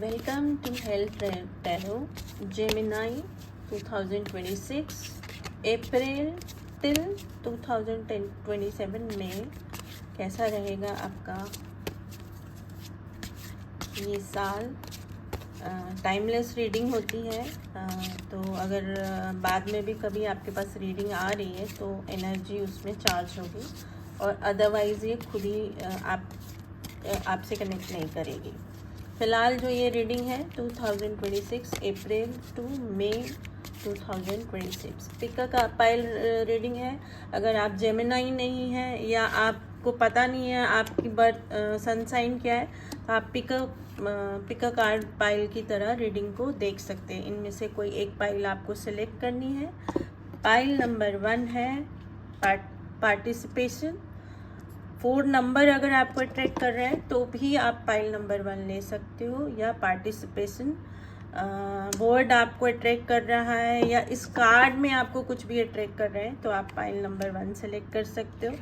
Welcome to Health Tarot Gemini 2026 April till 2027 में कैसा रहेगा आपका ये साल। टाइमलेस रीडिंग होती है, तो अगर बाद में भी कभी आपके पास रीडिंग आ रही है तो एनर्जी उसमें चार्ज होगी और अदरवाइज़ ये खुद ही आपसे कनेक्ट नहीं करेगी। फ़िलहाल जो ये रीडिंग है 2026 अप्रैल टू मई 2026 पिका का पाइल रीडिंग है। अगर आप जेमिनाई नहीं है या आपको पता नहीं है आपकी बर्थ सन साइन क्या है तो आप पिका कार्ड पाइल की तरह रीडिंग को देख सकते हैं। इनमें से कोई एक पाइल आपको सिलेक्ट करनी है। पाइल नंबर 1 है पार्टिसिपेशन। 4 नंबर अगर आपको अट्रैक्ट कर रहा है तो भी आप पाइल नंबर 1 ले सकते हो, या पार्टिसिपेशन वर्ड आपको अट्रैक्ट कर रहा है या इस कार्ड में आपको कुछ भी अट्रैक्ट कर रहा है तो आप पाइल नंबर 1 सेलेक्ट कर सकते हो।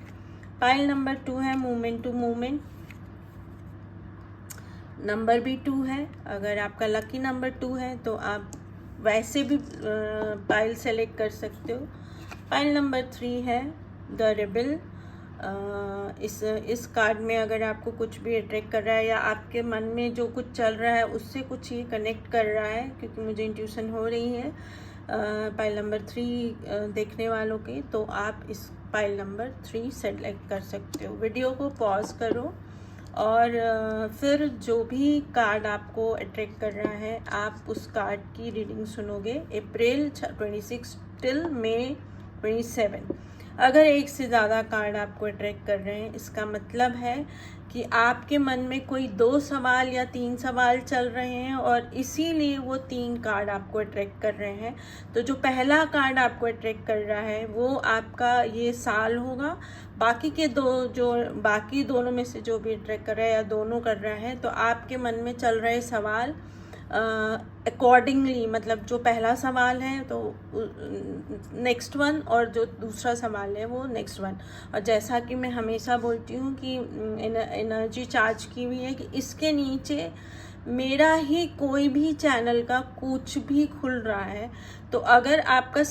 पाइल नंबर 2 है मूवमेंट टू मूवमेंट। नंबर भी 2 है। अगर आपका लकी नंबर 2 है तो आप वैसे भी पाइल सेलेक्ट कर सकते हो। पाइल नंबर 3 है द रेबल। इस कार्ड में अगर आपको कुछ भी अट्रैक्ट कर रहा है या आपके मन में जो कुछ चल रहा है उससे कुछ ये कनेक्ट कर रहा है, क्योंकि मुझे इंट्यूशन हो रही है पाइल नंबर 3 देखने वालों की, तो आप इस पाइल नंबर 3 सेलेक्ट कर सकते हो। वीडियो को पॉज करो और फिर जो भी कार्ड आपको अट्रैक्ट कर रहा है आप उस कार्ड की रीडिंग सुनोगे अप्रैल 26 टिल मई 27। अगर एक से ज़्यादा कार्ड आपको अट्रैक्ट कर रहे हैं इसका मतलब है कि आपके मन में कोई 2 सवाल या 3 सवाल चल रहे हैं और इसीलिए वो 3 कार्ड आपको अट्रैक्ट कर रहे हैं। तो जो पहला कार्ड आपको अट्रैक्ट कर रहा है वो आपका ये साल होगा। बाकी के बाकी दोनों में से जो भी अट्रैक्ट कर रहा है या दोनों कर रहा है तो आपके मन में चल रहे सवाल अकॉर्डिंगली, मतलब जो पहला सवाल है तो नेक्स्ट वन और जो दूसरा सवाल है वो नेक्स्ट वन। और जैसा कि मैं हमेशा बोलती हूँ कि एनर्जी चार्ज की हुई है कि इसके नीचे मेरा ही कोई भी चैनल का कुछ भी खुल रहा है, तो अगर आपका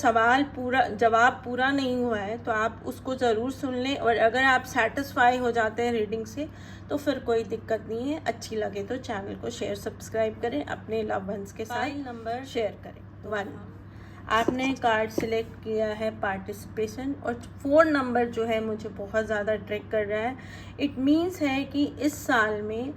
जवाब पूरा नहीं हुआ है तो आप उसको ज़रूर सुन लें। और अगर आप सेटिस्फाई हो जाते हैं रीडिंग से तो फिर कोई दिक्कत नहीं है। अच्छी लगे तो चैनल को शेयर सब्सक्राइब करें, अपने लव वंस के साथ नंबर शेयर करें। 1 आपने कार्ड सिलेक्ट किया है पार्टिसिपेशन, और 4 नंबर जो है मुझे बहुत ज़्यादा अट्रैक्ट कर रहा है। इट मीन्स है कि इस साल में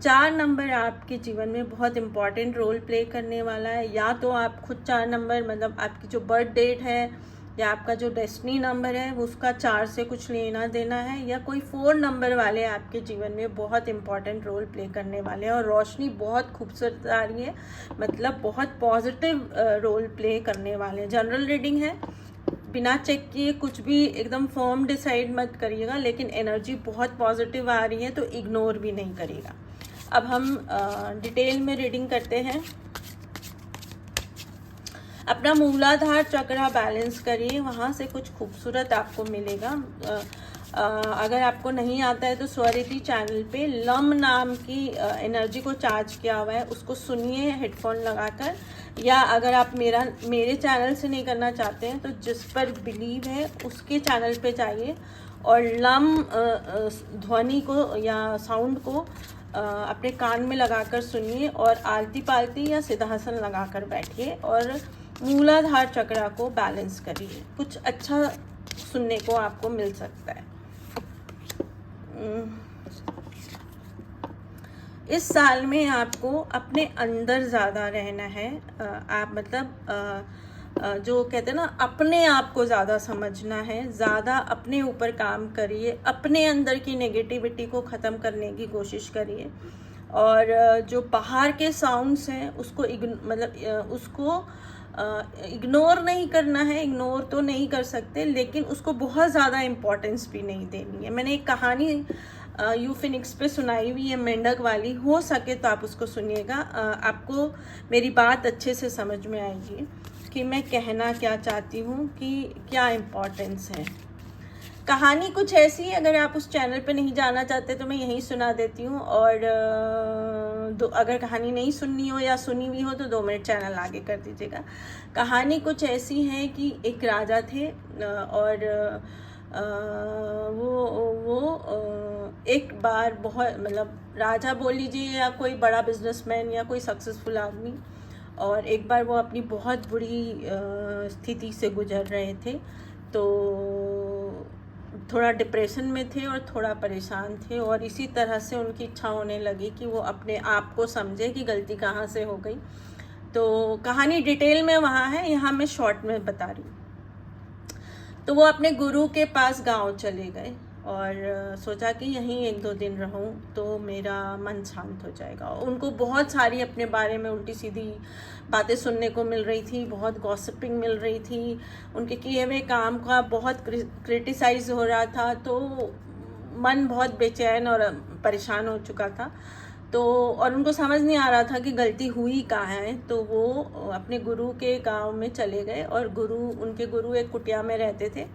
4 नंबर आपके जीवन में बहुत इम्पॉर्टेंट रोल प्ले करने वाला है। या तो आप खुद 4 नंबर, मतलब आपकी जो बर्थ डेट है या आपका जो डेस्टिनी नंबर है उसका 4 से कुछ लेना देना है, या कोई 4 नंबर वाले आपके जीवन में बहुत इम्पॉर्टेंट रोल प्ले करने वाले हैं। और रोशनी बहुत खूबसूरत आ रही है, मतलब बहुत पॉजिटिव रोल प्ले करने वाले हैं। जनरल रीडिंग है, बिना चेक किए कुछ भी एकदम फर्म डिसाइड मत करिएगा, लेकिन एनर्जी बहुत पॉजिटिव आ रही है तो इग्नोर भी नहीं करिएगा। अब हम डिटेल में रीडिंग करते हैं। अपना मूलाधार चक्र बैलेंस करिए, वहाँ से कुछ खूबसूरत आपको मिलेगा। अगर आपको नहीं आता है तो स्वरिति चैनल पे लम नाम की एनर्जी को चार्ज किया हुआ है, उसको सुनिए हेडफोन लगाकर, या अगर आप मेरे चैनल से नहीं करना चाहते हैं तो जिस पर बिलीव है उसके चैनल पे जाइए और लम ध्वनि को या साउंड को अपने कान में लगाकर सुनिए और आलती पालती या सिद्धासन लगाकर बैठिए और मूलाधार चक्र को बैलेंस करिए। कुछ अच्छा सुनने को आपको मिल सकता है। इस साल में आपको अपने अंदर ज़्यादा रहना है। आप मतलब जो कहते हैं ना, अपने आप को ज़्यादा समझना है, ज़्यादा अपने ऊपर काम करिए, अपने अंदर की नेगेटिविटी को ख़त्म करने की कोशिश करिए। और जो बाहर के साउंड्स हैं उसको उसको इग्नोर नहीं करना है। इग्नोर तो नहीं कर सकते, लेकिन उसको बहुत ज़्यादा इम्पोर्टेंस भी नहीं देनी है। मैंने एक कहानी यूफिनिक्स पे सुनाई हुई है, मेंढक वाली, हो सके तो आप उसको सुनिएगा। आपको मेरी बात अच्छे से समझ में आएगी कि मैं कहना क्या चाहती हूँ, कि क्या इम्पोर्टेंस है। कहानी कुछ ऐसी है, अगर आप उस चैनल पे नहीं जाना चाहते तो मैं यहीं सुना देती हूँ। और अगर कहानी नहीं सुननी हो या सुनी हुई हो तो 2 मिनट चैनल आगे कर दीजिएगा। कहानी कुछ ऐसी है कि एक राजा थे और वो एक बार बहुत मतलब राजा बोल लीजिए या कोई बड़ा बिजनेसमैन या कोई सक्सेसफुल आदमी, और एक बार वो अपनी बहुत बुरी स्थिति से गुजर रहे थे, तो थोड़ा डिप्रेशन में थे और थोड़ा परेशान थे, और इसी तरह से उनकी इच्छा होने लगी कि वो अपने आप को समझे कि गलती कहाँ से हो गई। तो कहानी डिटेल में वहाँ है, यहाँ मैं शॉर्ट में बता रही हूँ। तो वो अपने गुरु के पास गांव चले गए और सोचा कि यहीं 1-2 दिन रहूं तो मेरा मन शांत हो जाएगा। उनको बहुत सारी अपने बारे में उल्टी सीधी बातें सुनने को मिल रही थी, बहुत गॉसिपिंग मिल रही थी, उनके किए हुए काम का बहुत क्रिटिसाइज हो रहा था, तो मन बहुत बेचैन और परेशान हो चुका था। तो और उनको समझ नहीं आ रहा था कि गलती हुई कहाँ है। तो वो अपने गुरु के गांव में चले गए और उनके गुरु एक कुटिया में रहते थे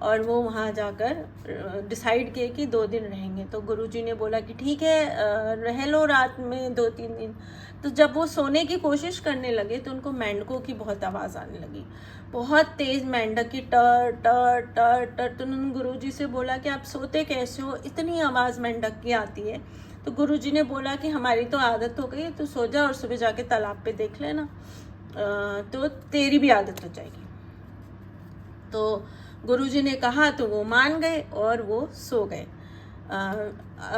और वो वहाँ जाकर डिसाइड किए कि 2 दिन रहेंगे। तो गुरुजी ने बोला कि ठीक है, रह लो रात में 2-3 दिन। तो जब वो सोने की कोशिश करने लगे तो उनको मेंढकों की बहुत आवाज़ आने लगी, बहुत तेज़ मेंढक की टर टर टर टर। तो उन्होंने गुरुजी से बोला कि आप सोते कैसे हो, इतनी आवाज़ मेंढक की आती है। तो गुरुजी ने बोला कि हमारी तो आदत हो गई है, तो सो जा और सुबह जाके तालाब पे देख लेना, तो तेरी भी आदत हो जाएगी। तो गुरुजी ने कहा तो वो मान गए और वो सो गए।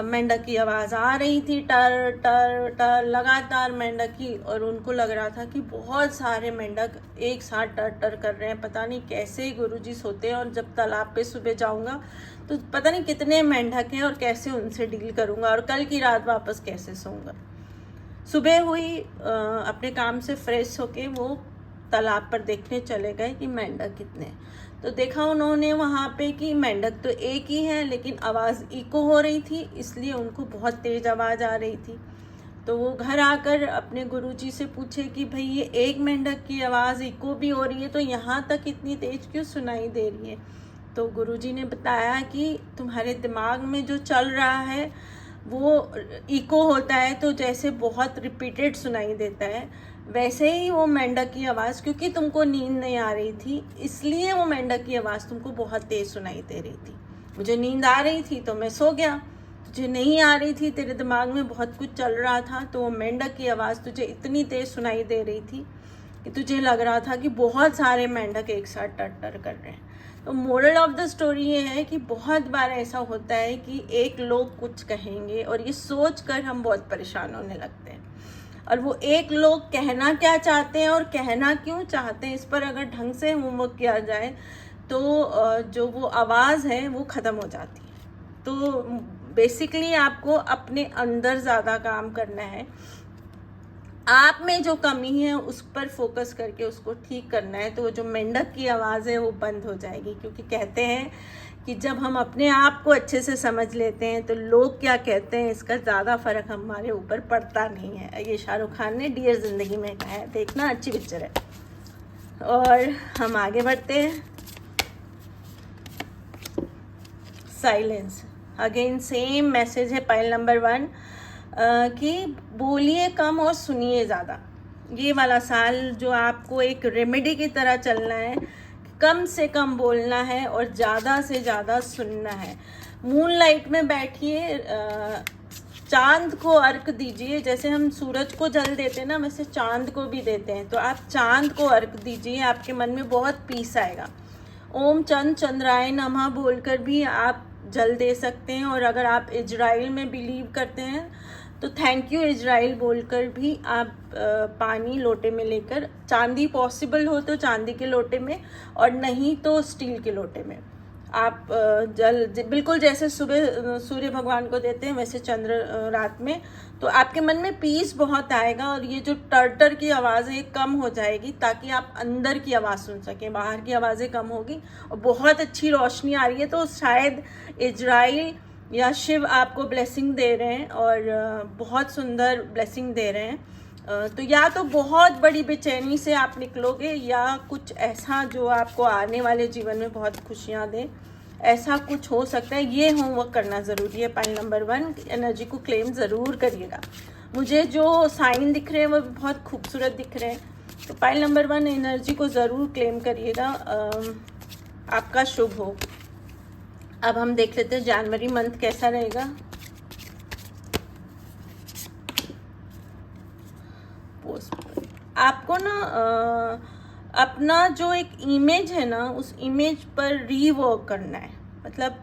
मेंढक की आवाज़ आ रही थी, टर टर टर लगातार मेंढक की, और उनको लग रहा था कि बहुत सारे मेंढक एक साथ टर टर कर रहे हैं। पता नहीं कैसे ही गुरुजी सोते हैं, और जब तालाब पे सुबह जाऊंगा तो पता नहीं कितने मेंढक हैं और कैसे उनसे डील करूंगा, और कल की रात वापस कैसे सोऊंगा। सुबह हुई, अपने काम से फ्रेश होके वो तालाब पर देखने चले गए कि मेंढक कितने। तो देखा उन्होंने वहाँ पे कि मेंढक तो एक ही है, लेकिन आवाज़ इको हो रही थी, इसलिए उनको बहुत तेज़ आवाज़ आ रही थी। तो वो घर आकर अपने गुरुजी से पूछे कि भाई ये एक मेंढक की आवाज़ इको भी हो रही है, तो यहाँ तक इतनी तेज़ क्यों सुनाई दे रही है। तो गुरुजी ने बताया कि तुम्हारे दिमाग में जो चल रहा है वो इको होता है, तो जैसे बहुत रिपीटेड सुनाई देता है, वैसे ही वो मेंढक की आवाज़, क्योंकि तुमको नींद नहीं आ रही थी इसलिए वो मेंढक की आवाज़ तुमको बहुत तेज़ सुनाई दे रही थी। मुझे नींद आ रही थी तो मैं सो गया, तुझे नहीं आ रही थी, तेरे दिमाग में बहुत कुछ चल रहा था, तो वो मेंढक की आवाज़ तुझे इतनी तेज़ सुनाई दे रही थी कि तुझे लग रहा था कि बहुत सारे मेंढक एक साथ टर टर कर रहे हैं। तो मोरल ऑफ द स्टोरी ये है कि बहुत बार ऐसा होता है कि एक लोग कुछ कहेंगे और ये सोच कर हम बहुत परेशान होने लगते हैं, और वो एक लोग कहना क्या चाहते हैं और कहना क्यों चाहते हैं, इस पर अगर ढंग से होमवर्क किया जाए तो जो वो आवाज़ है वो ख़त्म हो जाती है। तो बेसिकली आपको अपने अंदर ज़्यादा काम करना है, आप में जो कमी है उस पर फोकस करके उसको ठीक करना है, तो वो जो मेंढक की आवाज़ है वो बंद हो जाएगी। क्योंकि कहते हैं कि जब हम अपने आप को अच्छे से समझ लेते हैं तो लोग क्या कहते हैं इसका ज़्यादा फ़र्क हमारे ऊपर पड़ता नहीं है। ये शाहरुख खान ने डियर ज़िंदगी में कहा है, देखना अच्छी पिक्चर है। और हम आगे बढ़ते हैं। साइलेंस, अगेन सेम मैसेज है पाइल नंबर 1 कि बोलिए कम और सुनिए ज़्यादा। ये वाला साल जो आपको एक रेमेडी की तरह चलना है, कम से कम बोलना है और ज़्यादा से ज़्यादा सुनना है। मून लाइट में बैठिए, चांद को अर्घ दीजिए, जैसे हम सूरज को जल देते हैं ना, वैसे चांद को भी देते हैं। तो आप चांद को अर्घ दीजिए, आपके मन में बहुत पीस आएगा। ओम चंद चंद्राय नमः बोलकर भी आप जल दे सकते हैं, और अगर आप इजराइल में बिलीव करते हैं तो थैंक यू इजराइल बोलकर भी आप पानी लोटे में लेकर, चांदी पॉसिबल हो तो चांदी के लोटे में, और नहीं तो स्टील के लोटे में आप जल, बिल्कुल जैसे सुबह सूर्य भगवान को देते हैं वैसे चंद्र रात में, तो आपके मन में पीस बहुत आएगा, और ये जो टर की आवाज़ है ये कम हो जाएगी, ताकि आप अंदर की आवाज़ सुन सकें, बाहर की आवाज़ें कम होगी और बहुत अच्छी रोशनी आ रही है। तो शायद इजराइल या शिव आपको ब्लेसिंग दे रहे हैं, और बहुत सुंदर ब्लेसिंग दे रहे हैं। तो या तो बहुत बड़ी बेचैनी से आप निकलोगे, या कुछ ऐसा जो आपको आने वाले जीवन में बहुत खुशियाँ दे, ऐसा कुछ हो सकता है। ये होमवर्क करना ज़रूरी है। पाइल नंबर 1 एनर्जी को क्लेम ज़रूर करिएगा। मुझे जो साइन दिख रहे हैं वो भी बहुत खूबसूरत दिख रहे हैं। तो पाइल नंबर 1 एनर्जी को ज़रूर क्लेम करिएगा, आपका शुभ हो। अब हम देख लेते हैं जनवरी मंथ कैसा रहेगा। आपको ना अपना जो एक इमेज है ना, उस इमेज पर रीवर्क करना है। मतलब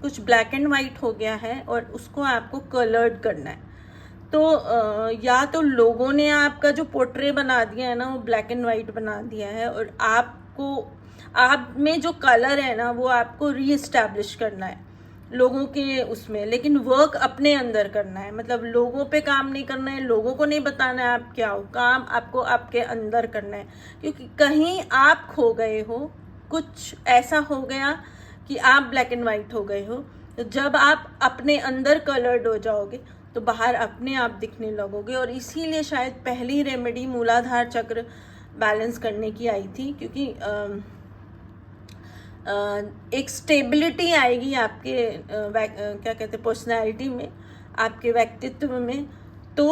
कुछ ब्लैक एंड वाइट हो गया है और उसको आपको कलर्ड करना है। तो या तो लोगों ने आपका जो पोर्ट्रे बना दिया है ना, वो ब्लैक एंड वाइट बना दिया है, और आपको आप में जो कलर है ना वो आपको री एस्टैब्लिश करना है लोगों के उसमें, लेकिन वर्क अपने अंदर करना है। मतलब लोगों पे काम नहीं करना है, लोगों को नहीं बताना है आप क्या हो, काम आपको आपके अंदर करना है। क्योंकि कहीं आप खो गए हो, कुछ ऐसा हो गया कि आप ब्लैक एंड वाइट हो गए हो, तो जब आप अपने अंदर कलर्ड हो जाओगे तो बाहर अपने आप दिखने लगोगे। और इसीलिए शायद पहली रेमेडी मूलाधार चक्र बैलेंस करने की आई थी, क्योंकि एक स्टेबिलिटी आएगी आपके क्या कहते हैं पर्सनैलिटी में, आपके व्यक्तित्व में। तो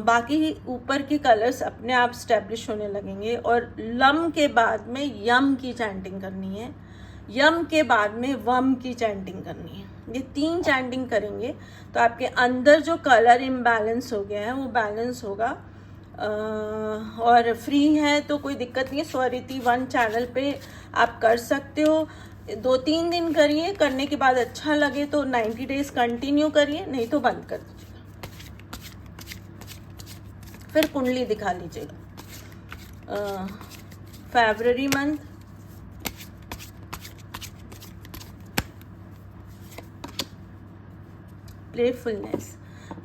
बाकी ऊपर के कलर्स अपने आप स्टैब्लिश होने लगेंगे। और लम के बाद में यम की चैंटिंग करनी है, यम के बाद में वम की चैंटिंग करनी है। ये 3 चैंटिंग करेंगे तो आपके अंदर जो कलर इम्बैलेंस हो गया है वो बैलेंस होगा। और फ्री है तो कोई दिक्कत नहीं है, स्वरिति 1 चैनल पे आप कर सकते हो। 2-3 दिन करिए, करने के बाद अच्छा लगे तो 90 डेज कंटिन्यू करिए, नहीं तो बंद कर दीजिएगा। फिर कुंडली दिखा लीजिएगा। फरवरी मंथ, प्लेफुलनेस।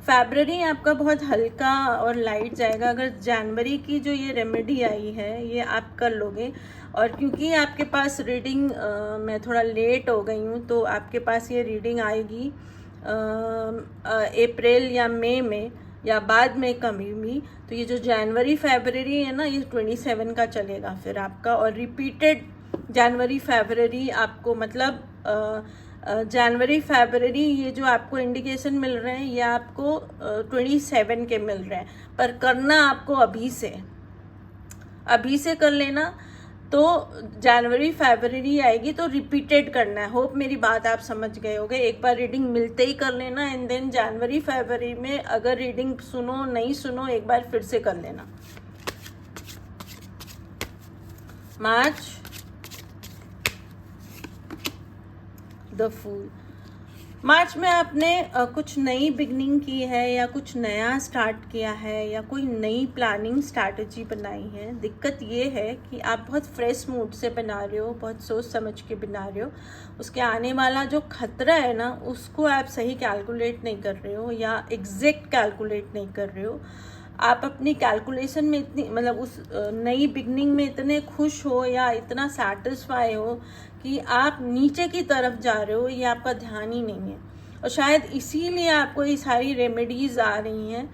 फरवरी आपका बहुत हल्का और लाइट जाएगा। अगर जनवरी की जो ये रेमेडी आई है ये आप कर लोगे, और क्योंकि आपके पास रीडिंग मैं थोड़ा लेट हो गई हूँ तो आपके पास ये रीडिंग आएगी अप्रैल या मई में या बाद में कभी भी। तो ये जो जनवरी फरवरी है ना, ये 27 का चलेगा फिर आपका, और रिपीटेड जनवरी फरवरी आपको, मतलब जनवरी फरवरी ये जो आपको इंडिकेशन मिल रहे हैं ये आपको 27 के मिल रहे हैं। पर करना आपको अभी से कर लेना। तो जनवरी फरवरी आएगी तो रिपीटेड करना है। होप मेरी बात आप समझ गए होगे। एक बार रीडिंग मिलते ही कर लेना, एंड देन जनवरी फरवरी में अगर रीडिंग सुनो नहीं सुनो एक बार फिर से कर लेना। मार्च, द फूल। मार्च में आपने कुछ नई बिगनिंग की है या कुछ नया स्टार्ट किया है या कोई नई प्लानिंग स्ट्रैटेजी बनाई है। दिक्कत ये है कि आप बहुत फ्रेश मूड से बना रहे हो, बहुत सोच समझ के बना रहे हो। उसके आने वाला जो खतरा है ना उसको आप सही कैलकुलेट नहीं कर रहे हो या एग्जैक्ट कैलकुलेट नहीं कर रहे हो। आप अपनी कैलकुलेशन में इतनी, मतलब उस नई बिगनिंग में इतने खुश हो या इतना सेटिस्फाई हो कि आप नीचे की तरफ जा रहे हो, ये आपका ध्यान ही नहीं है। और शायद इसीलिए आपको ये सारी रेमेडीज़ आ रही हैं,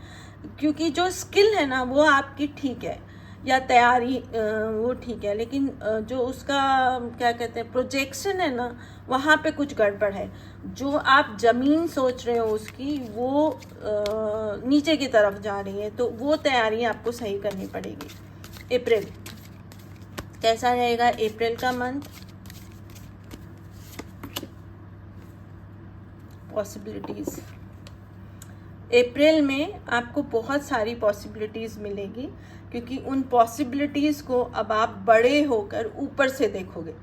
क्योंकि जो स्किल है ना वो आपकी ठीक है या तैयारी वो ठीक है, लेकिन जो उसका क्या कहते हैं प्रोजेक्शन है ना, वहाँ पे कुछ गड़बड़ है। जो आप ज़मीन सोच रहे हो उसकी वो नीचे की तरफ जा रही है, तो वो तैयारी आपको सही करनी पड़ेगी। अप्रैल कैसा रहेगा? अप्रैल का मंथ, पॉसिबिलिटीज़। अप्रैल में आपको बहुत सारी पॉसिबिलिटीज़ मिलेगी, क्योंकि उन पॉसिबिलिटीज़ को अब आप बड़े होकर ऊपर से देखोगे।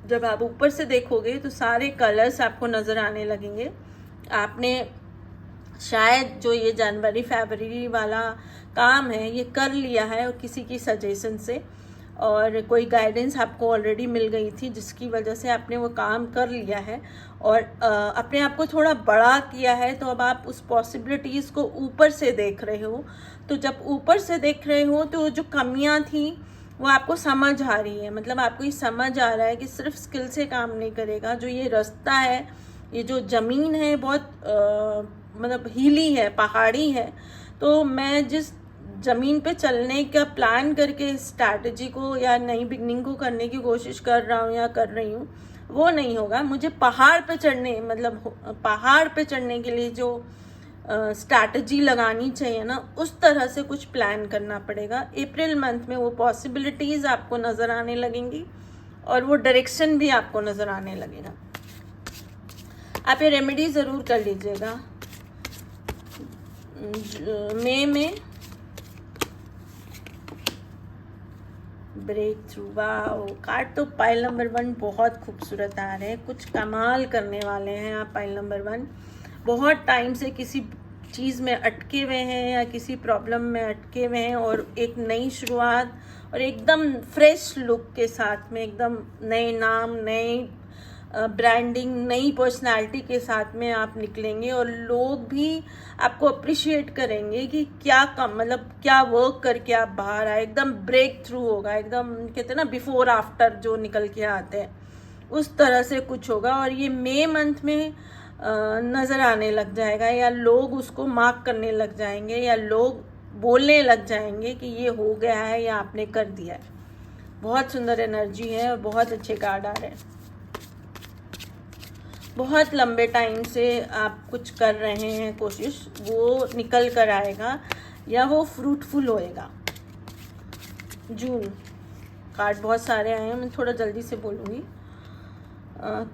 जब आप ऊपर से देखोगे तो सारे कलर्स आपको नज़र आने लगेंगे। आपने शायद जो ये जनवरी फरवरी वाला काम है ये कर लिया है और किसी की सजेशन से, और कोई गाइडेंस आपको ऑलरेडी मिल गई थी जिसकी वजह से आपने वो काम कर लिया है और अपने आप को थोड़ा बड़ा किया है। तो अब आप उस पॉसिबिलिटीज़ को ऊपर से देख रहे हो। तो जब ऊपर से देख रहे हो तो जो कमियां थी वो आपको समझ आ रही है। मतलब आपको ये समझ आ रहा है कि सिर्फ स्किल से काम नहीं करेगा। जो ये रास्ता है, ये जो ज़मीन है बहुत मतलब हीली है, पहाड़ी है। तो मैं जिस ज़मीन पे चलने का प्लान करके स्ट्रैटेजी को या नई बिगनिंग को करने की कोशिश कर रहा हूँ या कर रही हूँ, वो नहीं होगा। मुझे पहाड़ पे चढ़ने, मतलब पहाड़ पे चढ़ने के लिए जो स्ट्रैटेजी लगानी चाहिए ना, उस तरह से कुछ प्लान करना पड़ेगा। अप्रैल मंथ में वो पॉसिबिलिटीज़ आपको नज़र आने लगेंगी और वो डायरेक्शन भी आपको नज़र आने लगेगा। आप ये रेमेडी ज़रूर कर लीजिएगा। मई में ब्रेक थ्रू, वाओ कार्ड तो पाइल नंबर 1 बहुत खूबसूरत आ रहे हैं। कुछ कमाल करने वाले हैं आप पाइल नंबर 1। बहुत टाइम से किसी चीज़ में अटके हुए हैं या किसी प्रॉब्लम में अटके हुए हैं और एक नई शुरुआत और एकदम फ्रेश लुक के साथ में, एकदम नए नाम, नए ब्रांडिंग, नई पर्सनालिटी के साथ में आप निकलेंगे और लोग भी आपको अप्रिशिएट करेंगे कि क्या कम, मतलब क्या वर्क करके आप बाहर आए। एकदम ब्रेक थ्रू होगा, एकदम कहते हैं ना बिफोर आफ्टर जो निकल के आते हैं, उस तरह से कुछ होगा। और ये मई मंथ में नज़र आने लग जाएगा, या लोग उसको मार्क करने लग जाएंगे, या लोग बोलने लग जाएंगे कि ये हो गया है या आपने कर दिया है। बहुत सुंदर एनर्जी है और बहुत अच्छे कार्ड आ रहे हैं। बहुत लंबे टाइम से आप कुछ कर रहे हैं कोशिश, वो निकल कर आएगा या वो फ्रूटफुल होएगा। जून कार्ड बहुत सारे आए हैं, मैं थोड़ा जल्दी से बोलूँगी।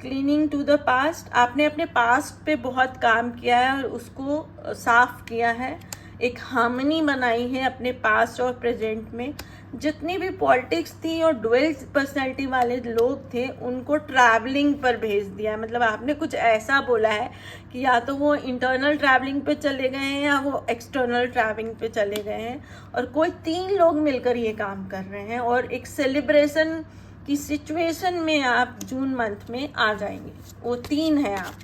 क्लीनिंग टू द पास्ट, आपने अपने पास्ट पे बहुत काम किया है और उसको साफ किया है, एक हार्मनी बनाई है अपने पास्ट और प्रेजेंट में। जितनी भी पॉलिटिक्स थी और डुअल पर्सनैलिटी वाले लोग थे उनको ट्रैवलिंग पर भेज दिया। मतलब आपने कुछ ऐसा बोला है कि या तो वो इंटरनल ट्रैवलिंग पे चले गए हैं या वो एक्सटर्नल ट्रैवलिंग पे चले गए हैं, और कोई 3 लोग मिलकर ये काम कर रहे हैं और एक सेलिब्रेशन की सिचुएशन में आप जून मंथ में आ जाएंगे। वो 3 है आप।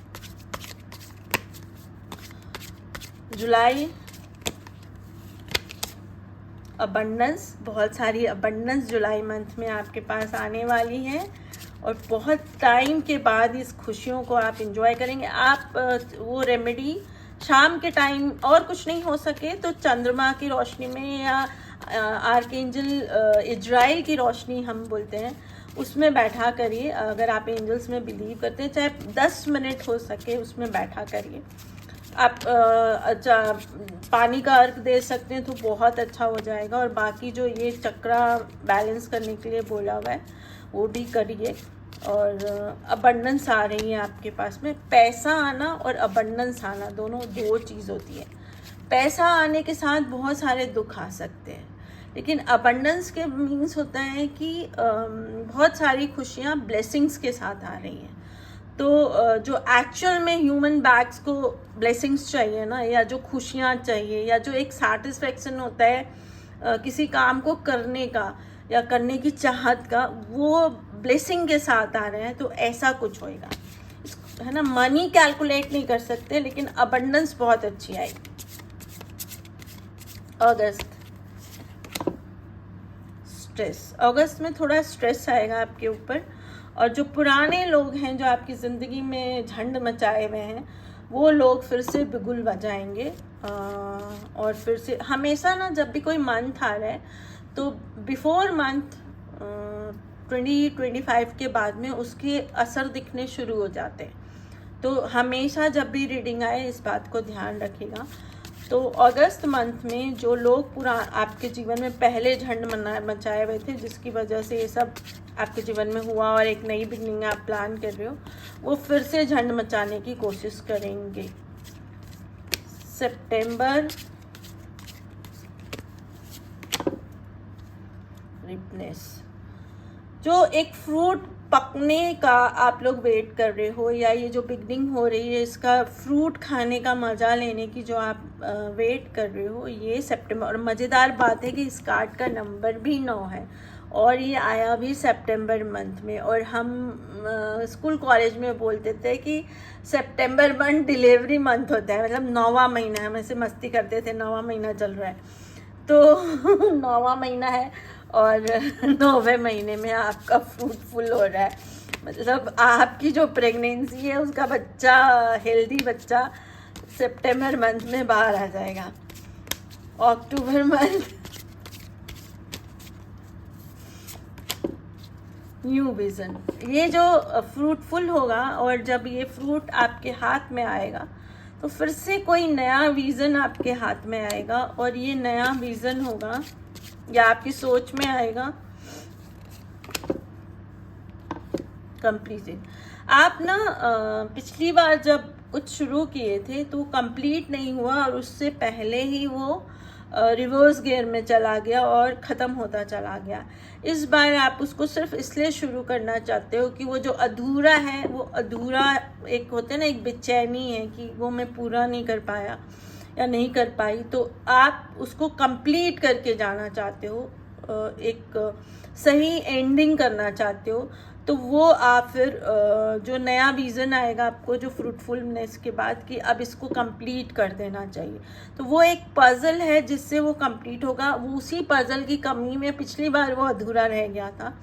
जुलाई अबंडेंस, बहुत सारी अबंडेंस जुलाई मंथ में आपके पास आने वाली है और बहुत टाइम के बाद इस खुशियों को आप एंजॉय करेंगे। आप वो रेमेडी शाम के टाइम, और कुछ नहीं हो सके तो चंद्रमा की रोशनी में या आर्कएंजल इजराइल की रोशनी हम बोलते हैं, उसमें बैठा करिए। अगर आप एंजल्स में बिलीव करते हैं, चाहे 10 मिनट हो सके उसमें बैठा करिए। आप पानी का अर्घ दे सकते हैं तो बहुत अच्छा हो जाएगा। और बाकी जो ये चक्रा बैलेंस करने के लिए बोला हुआ है वो भी करिए। और अबंडेंस आ रही है आपके पास में। पैसा आना और अबंडेंस आना दोनों 2 चीज़ होती है। पैसा आने के साथ बहुत सारे दुख आ सकते हैं, लेकिन अबंडेंस के मीन्स होता है कि बहुत सारी खुशियाँ ब्लेसिंग्स के साथ आ रही हैं। तो जो एक्चुअल में ह्यूमन बैग्स को ब्लेसिंग्स चाहिए ना, या जो खुशियाँ चाहिए, या जो एक सेटिस्फेक्शन होता है किसी काम को करने का या करने की चाहत का, वो ब्लेसिंग के साथ आ रहे हैं। तो ऐसा कुछ होएगा, है ना। मनी कैलकुलेट नहीं कर सकते, लेकिन अबंडेंस बहुत अच्छी आएगी। अगस्त, स्ट्रेस, अगस्त में थोड़ा स्ट्रेस आएगा आपके ऊपर। और जो पुराने लोग हैं जो आपकी ज़िंदगी में झंड मचाए हुए हैं, वो लोग फिर से बिगुल बजाएंगे। और फिर से हमेशा ना, जब भी कोई मंथ आ रहा है तो बिफोर मंथ 2025 के बाद में उसके असर दिखने शुरू हो जाते हैं। तो हमेशा जब भी रीडिंग आए इस बात को ध्यान रखिएगा। तो अगस्त मंथ में जो लोग आपके जीवन में पहले झंड मचाए हुए थे, जिसकी वजह से ये सब आपके जीवन में हुआ और एक नई बिगनिंग आप प्लान कर रहे हो, वो फिर से झंड मचाने की कोशिश करेंगे। सितंबर, रिपनेस, जो एक फ्रूट पकने का आप लोग वेट कर रहे हो, या ये जो बिगनिंग हो रही है इसका फ्रूट खाने का मज़ा लेने की जो आप वेट कर रहे हो, ये सितंबर। और मज़ेदार बात है कि इस कार्ड का नंबर भी 9 है और ये आया भी सितंबर मंथ में। और हम स्कूल कॉलेज में बोलते थे कि सितंबर मंथ डिलीवरी मंथ होता है, मतलब 9वां महीना है। हम ऐसे मस्ती करते थे, 9वां महीना चल रहा है तो 9वां महीना है और 9वें महीने में आपका फ्रूटफुल हो रहा है। मतलब आपकी जो प्रेगनेंसी है उसका बच्चा, हेल्दी बच्चा सितंबर मंथ में बाहर आ जाएगा। अक्टूबर मंथ, न्यू विजन, ये जो फ्रूटफुल होगा और जब ये फ्रूट आपके हाथ में आएगा तो फिर से कोई नया विज़न आपके हाथ में आएगा और ये नया विज़न होगा या आपकी सोच में आएगा कंप्लीशन। आप ना पिछली बार जब कुछ शुरू किए थे तो कंप्लीट नहीं हुआ और उससे पहले ही वो रिवर्स गियर में चला गया और ख़त्म होता चला गया। इस बार आप उसको सिर्फ इसलिए शुरू करना चाहते हो कि वो जो अधूरा है, वो अधूरा एक होते हैं ना, एक बेचैनी है कि वो मैं पूरा नहीं कर पाया या नहीं कर पाई, तो आप उसको कंप्लीट करके जाना चाहते हो, एक सही एंडिंग करना चाहते हो। तो वो आप फिर जो नया विज़न आएगा आपको, जो फ्रूटफुलनेस के बाद, कि अब इसको कंप्लीट कर देना चाहिए, तो वो एक पज़ल है जिससे वो कंप्लीट होगा। वो उसी पज़ल की कमी में पिछली बार वो अधूरा रह गया था,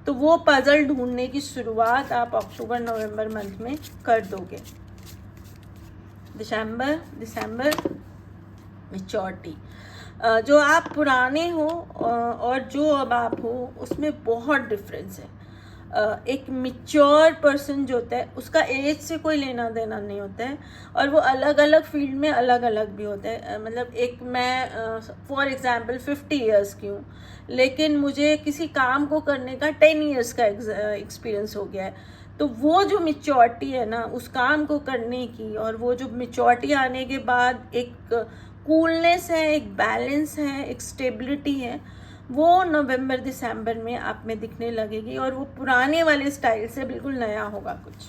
तो वो पज़ल ढूंढने की शुरुआत आप अक्टूबर नवंबर मंथ में कर दोगे। दिसंबर मैच्योरिटी, जो आप पुराने हो और जो अब आप हो उसमें बहुत डिफरेंस है। एक मैच्योर पर्सन जो होता है उसका एज से कोई लेना देना नहीं होता है, और वो अलग अलग फील्ड में अलग अलग भी होता है। मतलब एक मैं फॉर एग्जांपल 50 इयर्स की हूँ, लेकिन मुझे किसी काम को करने का 10 इयर्स का एक्सपीरियंस हो गया है। तो वो जो मैच्योरिटी है ना उस काम को करने की, और वो जो मैच्योरिटी आने के बाद एक कूलनेस है, एक बैलेंस है, एक स्टेबिलिटी है, वो नवंबर दिसंबर में आप में दिखने लगेगी, और वो पुराने वाले स्टाइल से बिल्कुल नया होगा कुछ।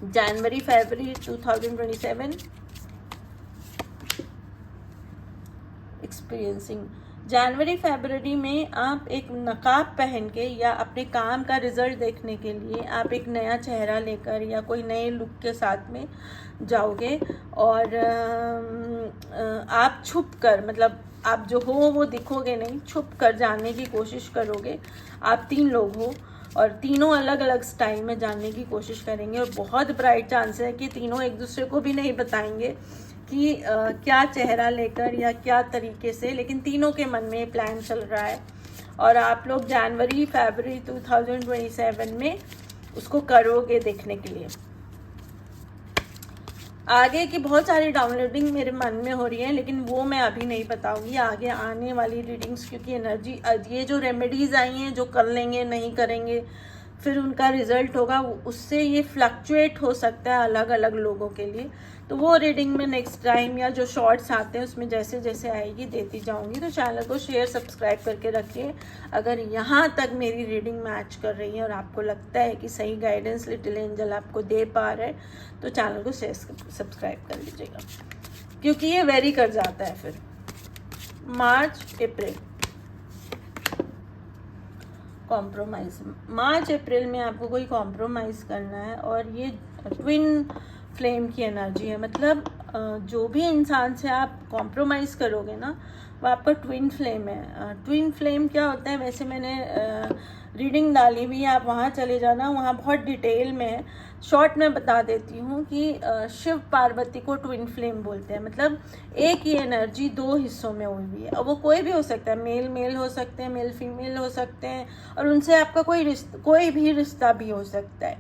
जनवरी फरवरी 2027 एक्सपीरियंसिंग। जनवरी फरवरी में आप एक नकाब पहन के या अपने काम का रिजल्ट देखने के लिए आप एक नया चेहरा लेकर या कोई नए लुक के साथ में जाओगे, और आप छुप कर, मतलब आप जो हो वो दिखोगे नहीं, छुप कर जाने की कोशिश करोगे। आप 3 लोग हो और तीनों अलग अलग स्टाइल में जानने की कोशिश करेंगे, और बहुत ब्राइट चांस है कि तीनों एक दूसरे को भी नहीं बताएंगे कि क्या चेहरा लेकर या क्या तरीके से, लेकिन तीनों के मन में प्लान चल रहा है, और आप लोग जनवरी फरवरी 2027 में उसको करोगे देखने के लिए। आगे की बहुत सारी डाउनलोडिंग मेरे मन में हो रही है, लेकिन वो मैं अभी नहीं बताऊंगी, आगे आने वाली रीडिंग्स, क्योंकि एनर्जी, ये जो रेमेडीज़ आई हैं जो कर लेंगे नहीं करेंगे फिर उनका रिजल्ट होगा, उससे ये फ्लक्चुएट हो सकता है अलग अलग लोगों के लिए। तो वो रीडिंग में नेक्स्ट टाइम या जो शॉर्ट्स आते हैं उसमें जैसे जैसे आएगी देती जाऊंगी। तो चैनल को शेयर सब्सक्राइब करके रखिए। अगर यहाँ तक मेरी रीडिंग मैच कर रही है और आपको लगता है कि सही गाइडेंस लिटिल एंजल आपको दे पा रहा है तो चैनल को शेयर सब्सक्राइब कर लीजिएगा, क्योंकि ये वेरी कर जाता है फिर। मार्च अप्रैल कॉम्प्रोमाइज़, मार्च अप्रैल में आपको कोई कॉम्प्रोमाइज़ करना है, और ये ट्विन फ्लेम की एनर्जी है। मतलब जो भी इंसान से आप कॉम्प्रोमाइज़ करोगे ना वो आपका ट्विन फ्लेम है। ट्विन फ्लेम क्या होता है, वैसे मैंने रीडिंग डाली भी है, आप वहाँ चले जाना, वहाँ बहुत डिटेल में है। शॉर्ट में बता देती हूँ कि शिव पार्वती को ट्विन फ्लेम बोलते हैं। मतलब एक ही एनर्जी 2 हिस्सों में हुई हुई है, और वो कोई भी हो सकता है, मेल मेल हो सकते हैं, मेल फीमेल हो सकते हैं, और उनसे आपका कोई भी रिश्ता भी हो सकता है।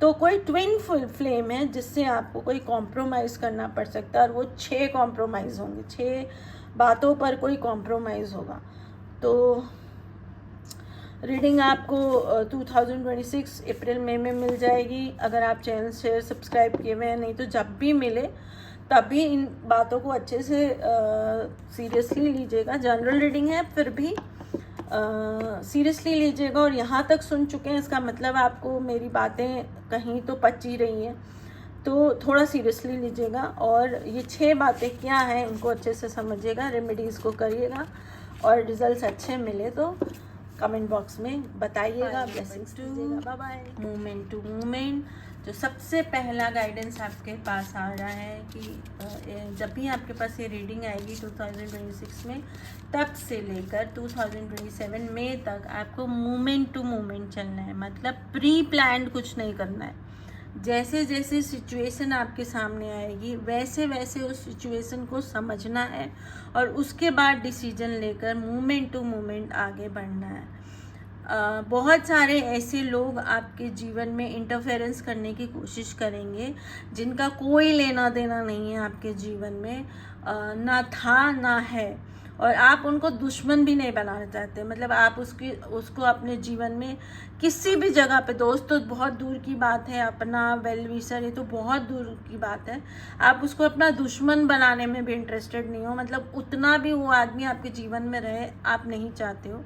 तो कोई ट्विन फ्लेम है जिससे आपको कोई कॉम्प्रोमाइज़ करना पड़ सकता है, और वो 6 कॉम्प्रोमाइज़ होंगे, 6 बातों पर कोई कॉम्प्रोमाइज़ होगा। तो रीडिंग आपको 2026 अप्रैल मई में मिल जाएगी, अगर आप चैनल शेयर सब्सक्राइब किए हुए हैं। नहीं तो जब भी मिले तभी इन बातों को अच्छे से सीरियसली लीजिएगा। जनरल रीडिंग है, फिर भी सीरियसली लीजिएगा, और यहाँ तक सुन चुके हैं इसका मतलब आपको मेरी बातें कहीं तो पच ही रही हैं, तो थोड़ा सीरियसली लीजिएगा। और ये 6 बातें क्या हैं उनको अच्छे से समझिएगा, रेमेडीज़ को करिएगा, और रिजल्ट्स अच्छे मिले तो कमेंट बॉक्स में बताइएगा, ब्लेसिंग्स दीजिएगा। Bye bye. Movement to movement, जो सबसे पहला गाइडेंस आपके पास आ रहा है कि जब भी आपके पास ये रीडिंग आएगी 2026 में, तब से लेकर 2027 मई तक आपको मूवमेंट टू मूवमेंट चलना है। मतलब प्री प्लान्ड कुछ नहीं करना है। जैसे जैसे सिचुएशन आपके सामने आएगी वैसे वैसे उस सिचुएशन को समझना है, और उसके बाद डिसीजन लेकर मूवमेंट टू मूवमेंट आगे बढ़ना है। बहुत सारे ऐसे लोग आपके जीवन में इंटरफेरेंस करने की कोशिश करेंगे जिनका कोई लेना देना नहीं है आपके जीवन में, ना था ना है, और आप उनको दुश्मन भी नहीं बनाना चाहते। मतलब आप उसको अपने जीवन में किसी भी जगह पे, दोस्त तो बहुत दूर की बात है, अपना वेल विशर ये तो बहुत दूर की बात है, आप उसको अपना दुश्मन बनाने में भी इंटरेस्टेड नहीं हो। मतलब उतना भी वो आदमी आपके जीवन में रहे आप नहीं चाहते हो।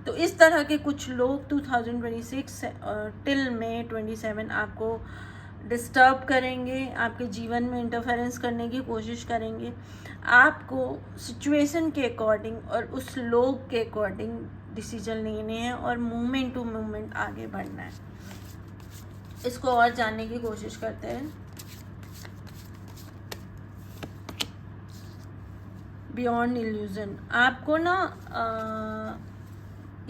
तो इस तरह के कुछ लोग 2026 टिल मई 27 आपको डिस्टर्ब करेंगे, आपके जीवन में इंटरफेरेंस करने की कोशिश करेंगे। आपको सिचुएशन के अकॉर्डिंग और उस लोग के अकॉर्डिंग डिसीजन लेने हैं और मूवमेंट टू मूवमेंट आगे बढ़ना है। इसको और जानने की कोशिश करते हैं। बियॉन्ड इल्यूजन, आपको ना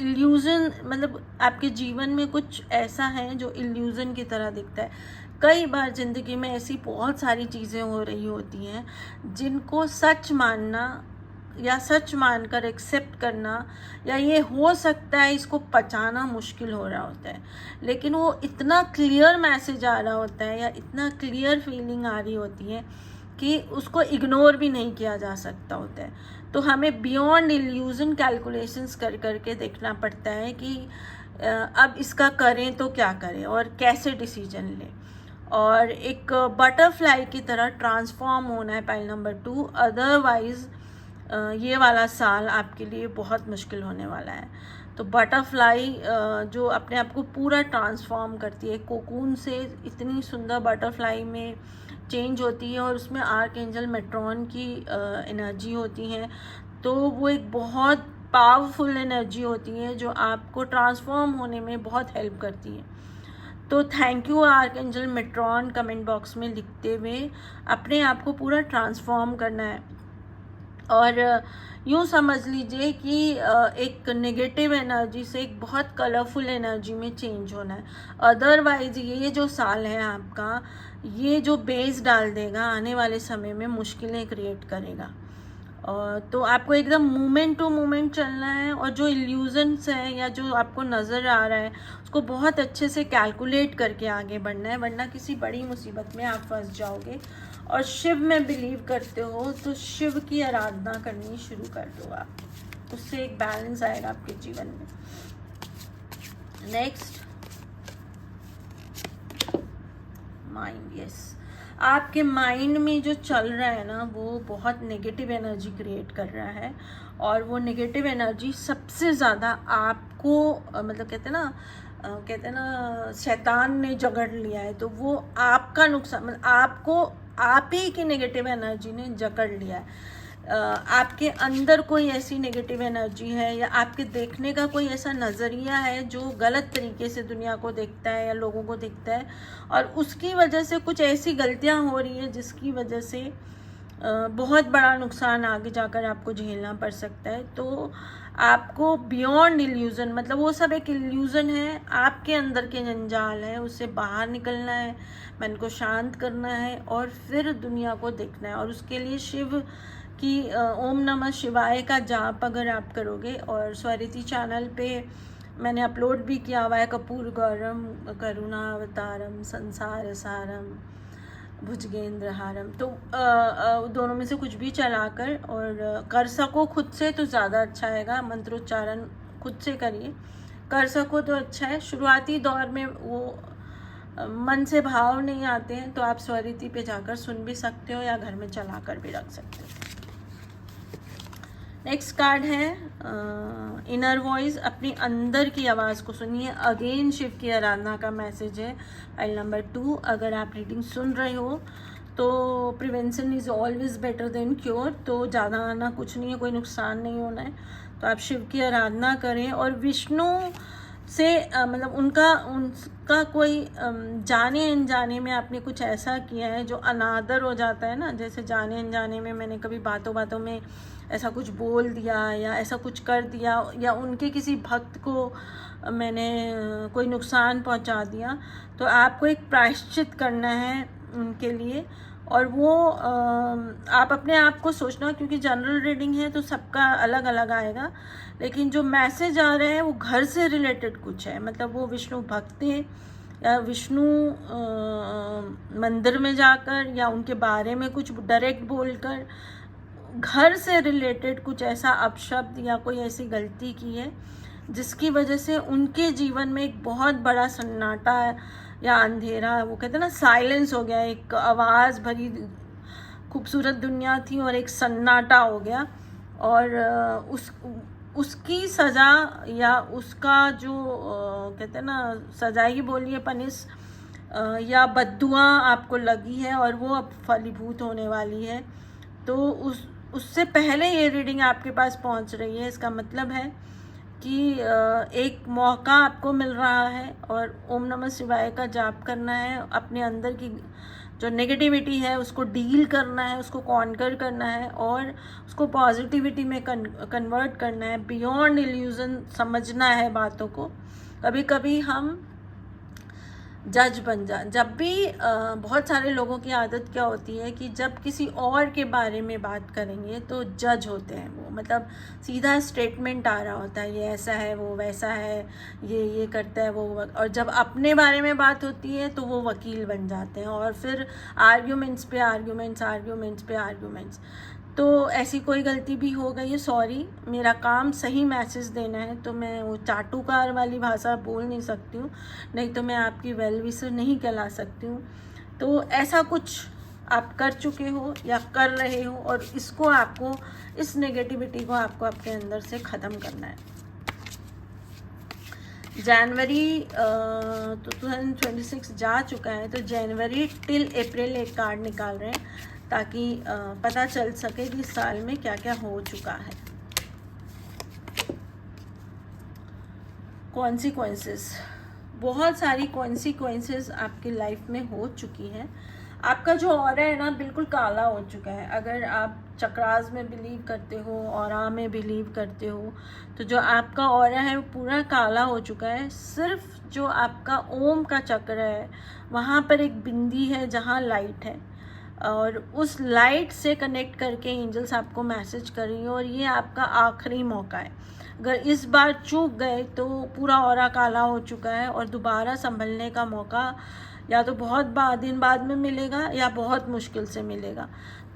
इल्यूज़न, मतलब आपके जीवन में कुछ ऐसा है जो इल्यूज़न की तरह दिखता है। कई बार ज़िंदगी में ऐसी बहुत सारी चीज़ें हो रही होती हैं जिनको सच मानना या सच मानकर एक्सेप्ट करना या ये हो सकता है इसको पचाना मुश्किल हो रहा होता है, लेकिन वो इतना क्लियर मैसेज आ रहा होता है या इतना क्लियर फीलिंग आ रही होती है कि उसको इग्नोर भी नहीं किया जा सकता होता है। तो हमें बियॉन्ड इल्यूज़न कैलकुलेशंस कर करके देखना पड़ता है कि अब इसका करें तो क्या करें और कैसे डिसीजन लें, और एक बटरफ्लाई की तरह ट्रांसफॉर्म होना है पाइल नंबर 2। अदरवाइज़ ये वाला साल आपके लिए बहुत मुश्किल होने वाला है। तो बटरफ्लाई जो अपने आप को पूरा ट्रांसफॉर्म करती है, कोकून से इतनी सुंदर बटरफ्लाई में चेंज होती है और उसमें आर्क एंजल मेट्रॉन की एनर्जी होती है। तो वो एक बहुत पावरफुल एनर्जी होती है जो आपको ट्रांसफॉर्म होने में बहुत हेल्प करती है। तो thank you Archangel Metron, comment box में लिखते हुए अपने आप को पूरा ट्रांसफॉर्म करना है। और यूँ समझ लीजिए कि एक नेगेटिव एनर्जी से एक बहुत कलरफुल एनर्जी में चेंज होना है। अदरवाइज ये जो साल है आपका, ये जो बेस डाल देगा आने वाले समय में मुश्किलें क्रिएट करेगा। तो आपको एकदम मोमेंट टू मोमेंट चलना है, और जो इल्यूजन्स हैं या जो आपको नज़र आ रहा है उसको बहुत अच्छे से कैलकुलेट करके आगे बढ़ना है, वरना किसी बड़ी मुसीबत में आप फंस जाओगे। और शिव में बिलीव करते हो तो शिव की आराधना करनी शुरू कर दो आप, उससे एक बैलेंस आएगा आपके जीवन में। Next, mind. यस, आपके माइंड में जो चल रहा है ना वो बहुत नेगेटिव एनर्जी क्रिएट कर रहा है, और वो नेगेटिव एनर्जी सबसे ज़्यादा आपको मतलब कहते हैं ना शैतान ने जकड़ लिया है। तो वो आपका नुकसान, मतलब आपको आप ही की नेगेटिव एनर्जी ने जकड़ लिया है। आपके अंदर कोई ऐसी नेगेटिव एनर्जी है या आपके देखने का कोई ऐसा नज़रिया है जो गलत तरीके से दुनिया को देखता है या लोगों को देखता है, और उसकी वजह से कुछ ऐसी गलतियां हो रही है जिसकी वजह से बहुत बड़ा नुकसान आगे जाकर आपको झेलना पड़ सकता है। तो आपको बियॉन्ड इल्यूज़न, मतलब वो सब एक इल्यूज़न है, आपके अंदर के जंजाल है, उससे बाहर निकलना है, मन को शांत करना है और फिर दुनिया को देखना है। और उसके लिए शिव कि ओम नमः शिवाय का जाप अगर आप करोगे, और स्वरिति चैनल पे मैंने अपलोड भी किया हुआ है, कपूर गौरम करुणावतारम संसार सारम भुजगेंद्र हारम। तो दोनों में से कुछ भी चलाकर और कर सको खुद से तो ज़्यादा अच्छा रहेगा। मंत्रोच्चारण खुद से करिए, कर सको तो अच्छा है। शुरुआती दौर में वो मन से भाव नहीं आते हैं तो आप स्वरिति पे जाकर सुन भी सकते हो या घर में चला कर भी रख सकते हो। नेक्स्ट कार्ड है इनर वॉइस। अपनी अंदर की आवाज़ को सुनिए। अगेन शिव की आराधना का मैसेज है, फाइल नंबर 2। अगर आप रीडिंग सुन रहे हो तो prevention is always better than cure. तो ज़्यादा आना कुछ नहीं है, कोई नुकसान नहीं होना है। तो आप शिव की आराधना करें और विष्णु से मतलब उनका कोई जाने अनजाने में आपने कुछ ऐसा किया है जो अनादर हो जाता है ना, जैसे जाने अनजाने में मैंने कभी बातों बातों में ऐसा कुछ बोल दिया या ऐसा कुछ कर दिया या उनके किसी भक्त को मैंने कोई नुकसान पहुंचा दिया, तो आपको एक प्रायश्चित करना है उनके लिए। और वो आप अपने आप को सोचना, क्योंकि जनरल रीडिंग है तो सबका अलग अलग आएगा, लेकिन जो मैसेज आ रहे हैं वो घर से रिलेटेड कुछ है। मतलब वो विष्णु भक्त हैं या विष्णु मंदिर में जाकर या उनके बारे में कुछ डायरेक्ट बोलकर, घर से रिलेटेड कुछ ऐसा अपशब्द या कोई ऐसी गलती की है जिसकी वजह से उनके जीवन में एक बहुत बड़ा सन्नाटा या अंधेरा, वो कहते हैं ना साइलेंस हो गया, एक आवाज़ भरी खूबसूरत दुनिया थी और एक सन्नाटा हो गया। और उसकी सज़ा या उसका जो कहते हैं ना सज़ा ही बोलिए, पनिश या बद्दुआ आपको लगी है और वो अब फलीभूत होने वाली है, तो उससे पहले ये रीडिंग आपके पास पहुंच रही है। इसका मतलब है कि एक मौका आपको मिल रहा है और ओम नमः शिवाय का जाप करना है, अपने अंदर की जो नेगेटिविटी है उसको डील करना है, उसको कॉन्कर करना है और उसको पॉजिटिविटी में कन्वर्ट करना है, बियॉन्ड इल्यूजन समझना है बातों को। कभी कभी हम जज बन जा, जब भी बहुत सारे लोगों की आदत क्या होती है कि जब किसी और के बारे में बात करेंगे तो जज होते हैं वो, मतलब सीधा स्टेटमेंट आ रहा होता है, ये ऐसा है, वो वैसा है, ये करता है वो, और जब अपने बारे में बात होती है तो वो वकील बन जाते हैं और फिर आर्ग्यूमेंट्स पे आर्ग्यूमेंट्स। तो ऐसी कोई गलती भी हो गई है, सॉरी, मेरा काम सही मैसेज देना है, तो मैं वो चाटुकार वाली भाषा बोल नहीं सकती हूँ, नहीं तो मैं आपकी वेल विशर नहीं कहला सकती हूँ। तो ऐसा कुछ आप कर चुके हो या कर रहे हो और इसको आपको, इस नेगेटिविटी को आपको अपने अंदर से ख़त्म करना है। जनवरी 2026 जा चुका है, तो जनवरी टिल अप्रैल एक कार्ड निकाल रहे हैं ताकि पता चल सके कि इस साल में क्या क्या हो चुका है। कॉन्सिक्वेंसेस, बहुत सारी कॉन्सिक्वेंसेस आपकी लाइफ में हो चुकी है। आपका जो ऑरा है ना बिल्कुल काला हो चुका है। अगर आप चक्रास में बिलीव करते हो, ऑरा में बिलीव करते हो, तो जो आपका ऑरा है वो पूरा काला हो चुका है। सिर्फ जो आपका ओम का चक्र है वहाँ पर एक बिंदी है जहाँ लाइट है, और उस लाइट से कनेक्ट करके एंजल्स आपको मैसेज कर रही है और ये आपका आखिरी मौका है। अगर इस बार चूक गए तो पूरा ऑरा काला हो चुका है और दोबारा संभलने का मौका या तो बहुत दिन बाद में मिलेगा या बहुत मुश्किल से मिलेगा।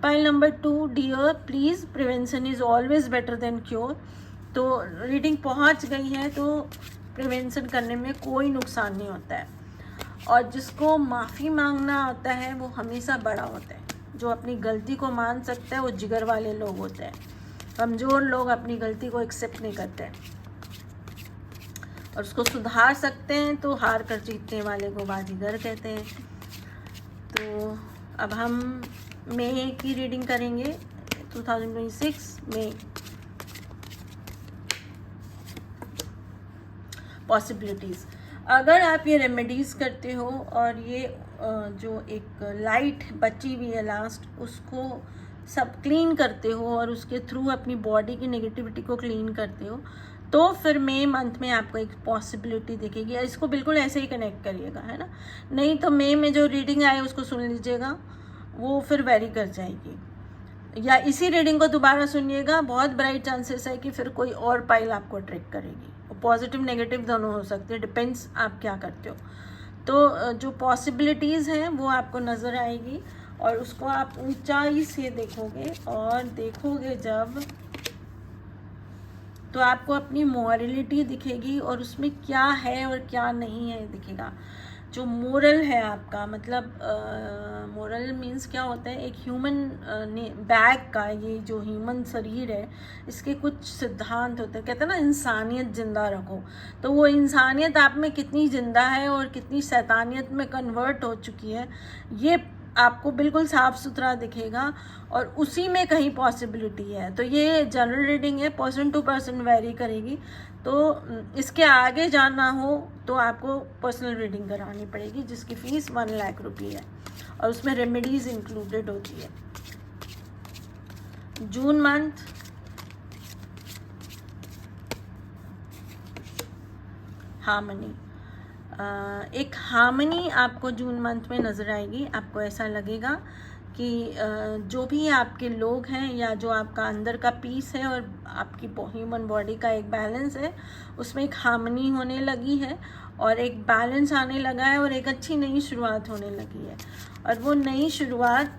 Pile number 2, dear please, prevention is always better than cure. तो रीडिंग पहुंच गई है तो प्रिवेंशन करने में कोई नुकसान नहीं होता है, और जिसको माफ़ी मांगना आता है वो हमेशा बड़ा होता है। जो अपनी गलती को मान सकता है वो जिगर वाले लोग होते हैं। कमज़ोर लोग अपनी गलती को एक्सेप्ट नहीं करते हैं और उसको सुधार सकते हैं, तो हार कर जीतने वाले को बाजीगर कहते हैं। तो अब हम मई की रीडिंग करेंगे, 2026 मई। पॉसिबिलिटीज़, अगर आप ये रेमेडीज़ करते हो और ये जो एक लाइट बची हुई है लास्ट, उसको सब क्लीन करते हो और उसके थ्रू अपनी बॉडी की नेगेटिविटी को क्लीन करते हो, तो फिर मई मंथ में आपको एक पॉसिबिलिटी दिखेगी। इसको बिल्कुल ऐसे ही कनेक्ट करिएगा, है ना, नहीं तो मई में जो रीडिंग आए उसको सुन लीजिएगा, वो फिर वेरी कर जाएगी, या इसी रीडिंग को दोबारा सुनिएगा। बहुत ब्राइट चांसेस है कि फिर कोई और पाइल आपको ट्रिक करेगी। पॉजिटिव नेगेटिव दोनों हो सकते हैं, डिपेंड्स आप क्या करते हो। तो जो पॉसिबिलिटीज़ हैं वो आपको नज़र आएगी और उसको आप ऊंचाई से देखोगे, और देखोगे जब तो आपको अपनी मोरलिटी दिखेगी और उसमें क्या है और क्या नहीं है दिखेगा। जो मोरल है आपका, मतलब मोरल मीन्स क्या होता है, एक ह्यूमन बैग का, ये जो ह्यूमन शरीर है इसके कुछ सिद्धांत होते हैं। कहते हैं ना इंसानियत जिंदा रखो, तो वो इंसानियत आप में कितनी जिंदा है और कितनी शैतानियत में कन्वर्ट हो चुकी है, ये आपको बिल्कुल साफ़ सुथरा दिखेगा और उसी में कहीं पॉसिबिलिटी है। तो ये जनरल रीडिंग है, पर्सन टू पर्सन वेरी करेगी। तो इसके आगे जाना हो तो आपको पर्सनल रीडिंग करानी पड़ेगी, जिसकी फ़ीस 1 लाख रुपये है और उसमें रेमेडीज़ इंक्लूडेड होती है। जून मंथ, हार्मनी, एक हार्मनी आपको जून मंथ में नज़र आएगी। आपको ऐसा लगेगा कि जो भी आपके लोग हैं या जो आपका अंदर का पीस है और आपकी ह्यूमन बॉडी का एक बैलेंस है, उसमें एक हार्मनी होने लगी है और एक बैलेंस आने लगा है और एक अच्छी नई शुरुआत होने लगी है। और वो नई शुरुआत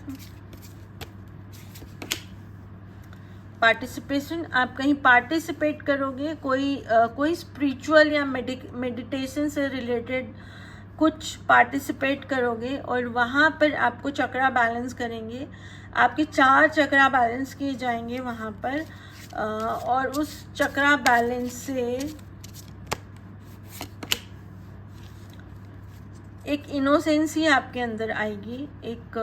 पार्टिसिपेशन, आप कहीं पार्टिसिपेट करोगे, कोई स्पिरिचुअल या मेडिटेशन से रिलेटेड कुछ पार्टिसिपेट करोगे और वहाँ पर आपको चक्रा बैलेंस करेंगे, आपके 4 चक्रा बैलेंस किए जाएंगे वहाँ पर। और उस चक्रा बैलेंस से एक इनोसेंसी आपके अंदर आएगी। एक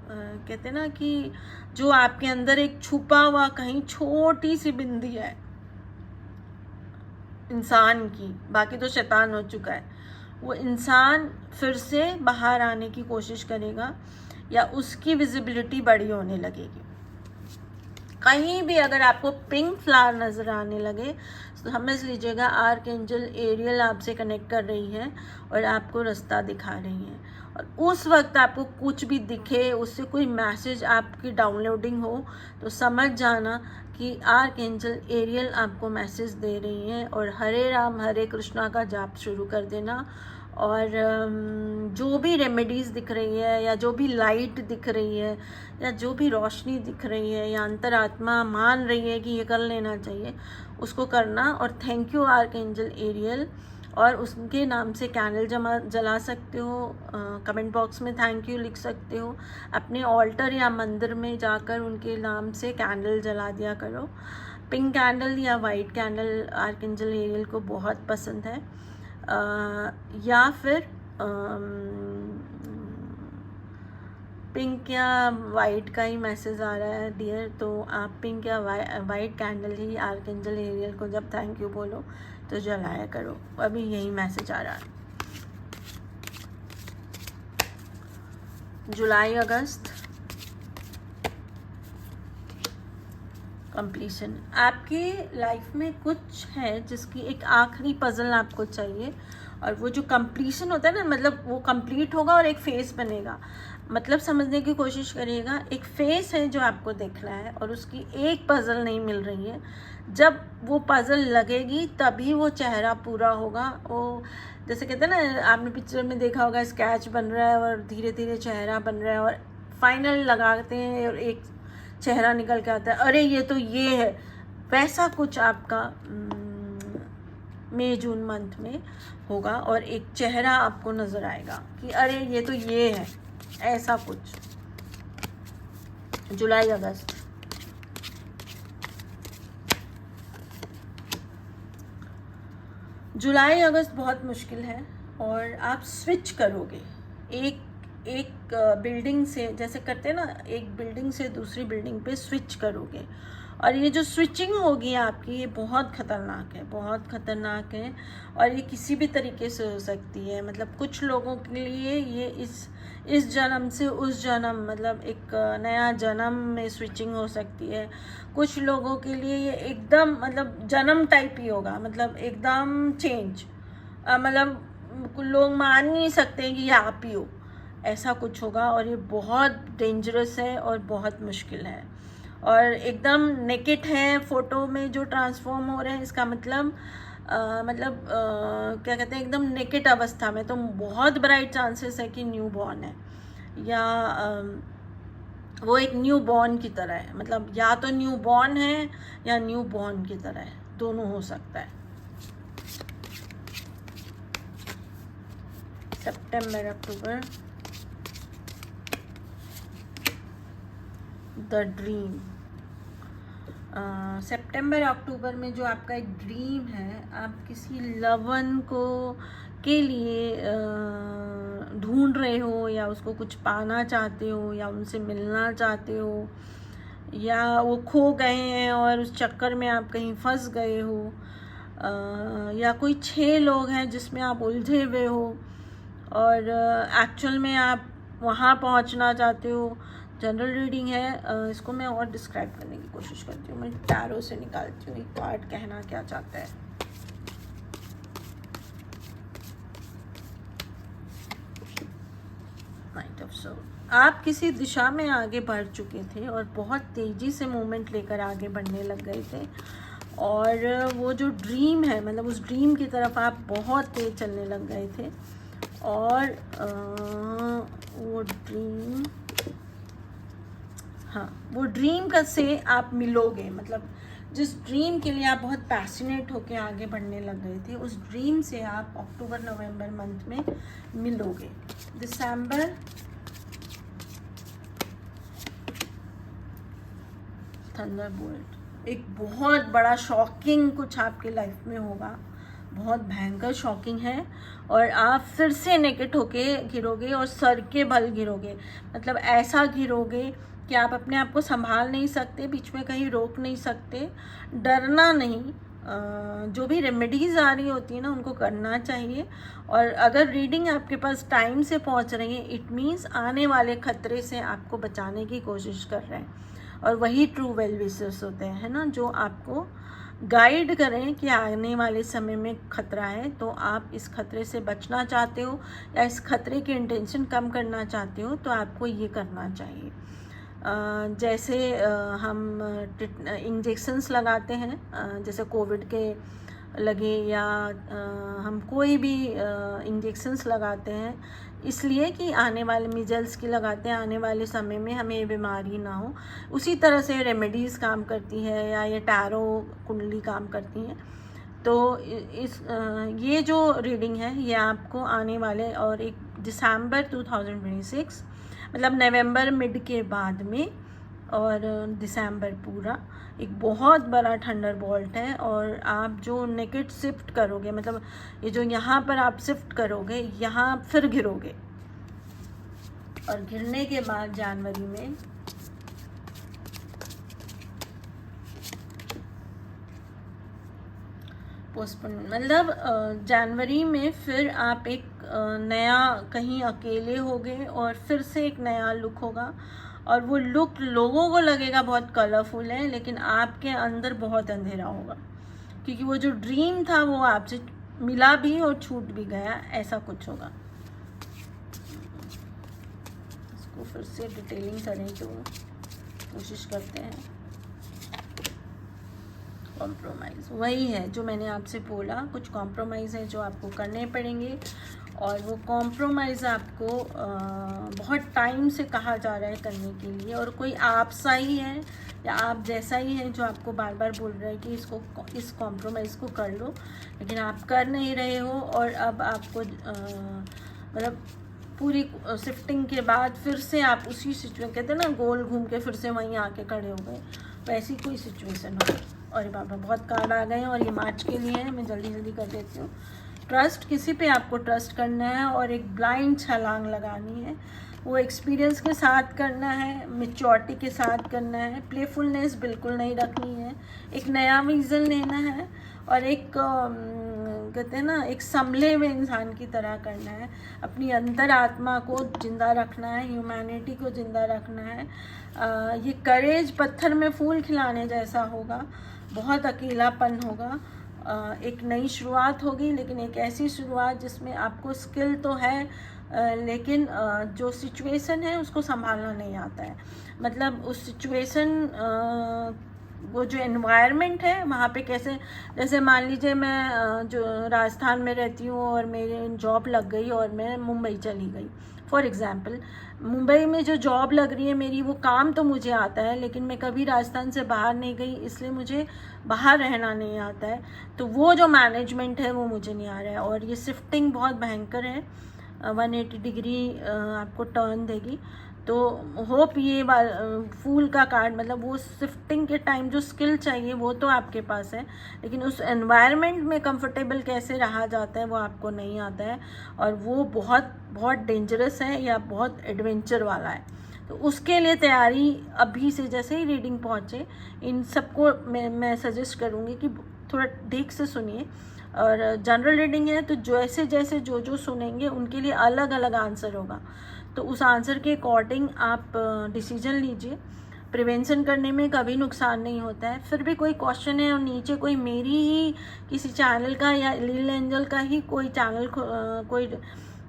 कहते हैं ना कि जो आपके अंदर एक छुपा हुआ कहीं छोटी सी बिंदी है इंसान की, बाकी तो शैतान हो चुका है, वो इंसान फिर से बाहर आने की कोशिश करेगा या उसकी विजिबिलिटी बड़ी होने लगेगी। कहीं भी अगर आपको पिंक फ्लावर नज़र आने लगे तो समझ लीजिएगा आर्कएंजल एरियल आपसे कनेक्ट कर रही है और आपको रास्ता दिखा रही है। और उस वक्त आपको कुछ भी दिखे, उससे कोई मैसेज आपकी डाउनलोडिंग हो, तो समझ जाना कि आर्कएंजल एरियल आपको मैसेज दे रही है। और हरे राम हरे कृष्णा का जाप शुरू कर देना। और जो भी रेमेडीज़ दिख रही है या जो भी लाइट दिख रही है या जो भी रोशनी दिख रही है या अंतरात्मा मान रही है कि ये कर लेना चाहिए, उसको करना। और थैंक यू आर्कएंजल एरियल। और उसके नाम से कैंडल जला सकते हो, कमेंट बॉक्स में थैंक यू लिख सकते हो, अपने ऑल्टर या मंदिर में जाकर उनके नाम से कैंडल जला दिया करो। पिंक कैंडल या वाइट कैंडल आर्कएंजल एरियल को बहुत पसंद है। या फिर पिंक या वाइट का ही मैसेज आ रहा है डियर, तो आप पिंक या वाइट कैंडल ही आर्कएंजल एरियल को जब थैंक यू बोलो तो जलाया करो। अभी यही मैसेज आ रहा है। जुलाई अगस्त कंप्लीशन, आपकी लाइफ में कुछ है जिसकी एक आखिरी पजल आपको चाहिए और वो जो कंप्लीशन होता है ना, मतलब वो कंप्लीट होगा और एक फेस बनेगा। मतलब समझने की कोशिश करिएगा, एक फेस है जो आपको देखना है और उसकी एक पजल नहीं मिल रही है। जब वो पजल लगेगी तभी वो चेहरा पूरा होगा। वो जैसे कहते हैं ना, आपने पिक्चर में देखा होगा, स्केच बन रहा है और धीरे धीरे चेहरा बन रहा है और फाइनल लगाते हैं और एक चेहरा निकल के आता है, अरे ये तो ये है। वैसा कुछ आपका मई जून मंथ में होगा और एक चेहरा आपको नज़र आएगा कि अरे ये तो ये है, ऐसा कुछ। जुलाई अगस्त, जुलाई अगस्त बहुत मुश्किल है और आप स्विच करोगे एक बिल्डिंग से, जैसे करते हैं ना, एक बिल्डिंग से दूसरी बिल्डिंग पे स्विच करोगे। और ये जो स्विचिंग होगी आपकी, ये बहुत ख़तरनाक है, बहुत ख़तरनाक है। और ये किसी भी तरीके से हो सकती है। मतलब कुछ लोगों के लिए ये इस जन्म से उस जन्म, मतलब एक नया जन्म में स्विचिंग हो सकती है। कुछ लोगों के लिए ये एकदम मतलब जन्म टाइप ही होगा, मतलब एकदम चेंज, मतलब लोग मान नहीं सकते हैं कि ये आप ही हो, ऐसा कुछ होगा। और ये बहुत डेंजरस है और बहुत मुश्किल है और एकदम नेकेड है। फ़ोटो में जो ट्रांसफॉर्म हो रहे हैं, इसका मतलब क्या कहते हैं, एकदम नेकेड अवस्था में, तो बहुत ब्राइट चांसेस है कि न्यू बॉर्न है या वो एक न्यू बॉर्न की तरह है। मतलब या तो न्यू बॉर्न है या न्यू बॉर्न की तरह है, दोनों हो सकता है। सितंबर अक्टूबर, द ड्रीम। सितंबर अक्टूबर में जो आपका एक ड्रीम है, आप किसी लवन को के लिए ढूंढ रहे हो या उसको कुछ पाना चाहते हो या उनसे मिलना चाहते हो या वो खो गए हैं और उस चक्कर में आप कहीं फंस गए हो, या कोई 6 लोग हैं जिसमें आप उलझे हुए हो और एक्चुअल में आप वहाँ पहुँचना चाहते हो। जनरल रीडिंग है, इसको मैं और डिस्क्राइब करने की कोशिश करती हूँ। मैं टैरो से निकालती हूँ एक कार्ड कहना क्या चाहता है। नाइट ऑफ सोल, आप किसी दिशा में आगे बढ़ चुके थे और बहुत तेज़ी से मूवमेंट लेकर आगे बढ़ने लग गए थे, और वो जो ड्रीम है, मतलब उस ड्रीम की तरफ आप बहुत तेज़ चलने लग गए थे। और वो ड्रीम, हाँ, वो ड्रीम का से आप मिलोगे, मतलब जिस ड्रीम के लिए आप बहुत पैशनेट होके आगे बढ़ने लग गए थे, उस ड्रीम से आप अक्टूबर नवंबर मंथ में मिलोगे। दिसंबर, थंडरबोल्ट, एक बहुत बड़ा शॉकिंग कुछ आपके लाइफ में होगा, बहुत भयंकर शॉकिंग है, और आप फिर से नेकेट होके गिरोगे और सर के बल गिरोगे। मतलब ऐसा गिरोगे कि आप अपने आप को संभाल नहीं सकते, बीच में कहीं रोक नहीं सकते। डरना नहीं, जो भी रेमेडीज़ आ रही होती है ना, उनको करना चाहिए। और अगर रीडिंग आपके पास टाइम से पहुंच रही है, इट मीन्स आने वाले खतरे से आपको बचाने की कोशिश कर रहे हैं, और वही ट्रू वेल विशर्स होते हैं, है ना, जो आपको गाइड करें कि आने वाले समय में खतरा है, तो आप इस खतरे से बचना चाहते हो या इस खतरे की इंटेंशन कम करना चाहते हो, तो आपको ये करना चाहिए। जैसे हम इंजेक्शंस लगाते हैं, जैसे कोविड के लगे, या हम कोई भी इंजेक्शंस लगाते हैं इसलिए कि आने वाले मिजल्स की लगाते हैं, आने वाले समय में हमें ये बीमारी ना हो। उसी तरह से रेमेडीज़ काम करती है, या ये टैरो कुंडली काम करती हैं। तो ये जो रीडिंग है ये आपको आने वाले, और एक दिसंबर 2026, मतलब नवंबर मिड के बाद में, और दिसंबर पूरा एक बहुत बड़ा थंडरबोल्ट है। और आप जो नेकेट शिफ्ट करोगे, मतलब ये जो यहाँ पर आप शिफ्ट करोगे, यहाँ फिर गिरोगे, और गिरने के बाद जनवरी में पोस्टपोन, मतलब जनवरी में फिर आप एक नया कहीं अकेले होगे, और फिर से एक नया लुक होगा, और वो लुक लोगों को लगेगा बहुत कलरफुल है, लेकिन आपके अंदर बहुत अंधेरा होगा, क्योंकि वो जो ड्रीम था वो आपसे मिला भी और छूट भी गया, ऐसा कुछ होगा। इसको फिर से डिटेलिंग करें तो कोशिश करते हैं। कॉम्प्रोमाइज़ वही है जो मैंने आपसे बोला, कुछ कॉम्प्रोमाइज़ है जो आपको करने पड़ेंगे, और वो कॉम्प्रोमाइज़ आपको बहुत टाइम से कहा जा रहा है करने के लिए, और कोई आप सा ही है या आप जैसा ही है जो आपको बार बार बोल रहा है कि इस कॉम्प्रोमाइज़ को कर लो, लेकिन आप कर नहीं रहे हो। और अब आपको मतलब पूरी शिफ्टिंग के बाद फिर से आप उसी सिचुएशन, कहते हैं ना, गोल घूम के फिर से वहीं आके खड़े हो गए, वैसी कोई सिचुएशन हो। और बाबा बहुत कार्ड आ गए हैं, और ये मार्च के लिए है, मैं जल्दी जल्दी कर देती हूँ। ट्रस्ट, किसी पे आपको ट्रस्ट करना है, और एक ब्लाइंड छलांग लगानी है, वो एक्सपीरियंस के साथ करना है, मैच्योरिटी के साथ करना है, प्लेफुलनेस बिल्कुल नहीं रखनी है, एक नया विज़न लेना है, और एक कहते हैं ना, एक संभले हुए इंसान की तरह करना है, अपनी अंतर आत्मा को जिंदा रखना है, ह्यूमैनिटी को जिंदा रखना है। ये करेज पत्थर में फूल खिलाने जैसा होगा, बहुत अकेलापन होगा, एक नई शुरुआत होगी, लेकिन एक ऐसी शुरुआत जिसमें आपको स्किल तो है, लेकिन जो सिचुएशन है उसको संभालना नहीं आता है। मतलब उस सिचुएशन, वो जो एनवायरनमेंट है वहाँ पे कैसे, जैसे मान लीजिए मैं जो राजस्थान में रहती हूँ और मेरे जॉब लग गई और मैं मुंबई चली गई, फॉर एग्ज़ाम्पल, मुंबई में जो जॉब लग रही है मेरी, वो काम तो मुझे आता है, लेकिन मैं कभी राजस्थान से बाहर नहीं गई, इसलिए मुझे बाहर रहना नहीं आता है, तो वो जो मैनेजमेंट है वो मुझे नहीं आ रहा है। और ये शिफ्टिंग बहुत भयंकर है, 180 डिग्री आपको टर्न देगी। तो होप ये फूल का कार्ड, मतलब वो शिफ्टिंग के टाइम जो स्किल चाहिए वो तो आपके पास है, लेकिन उस एनवायरनमेंट में कंफर्टेबल कैसे रहा जाता है वो आपको नहीं आता है, और वो बहुत बहुत डेंजरस है या बहुत एडवेंचर वाला है। तो उसके लिए तैयारी अभी से, जैसे ही रीडिंग पहुँचे, इन सबको मैं सजेस्ट करूँगी कि थोड़ा ठीक से सुनिए। और जनरल रीडिंग है तो जैसे जैसे जो सुनेंगे उनके लिए अलग अलग आंसर होगा, तो उस आंसर के अकॉर्डिंग आप डिसीजन लीजिए। प्रिवेंशन करने में कभी नुकसान नहीं होता है। फिर भी कोई क्वेश्चन है और नीचे कोई मेरी ही किसी चैनल का या लिटिल एंजल का ही कोई चैनल कोई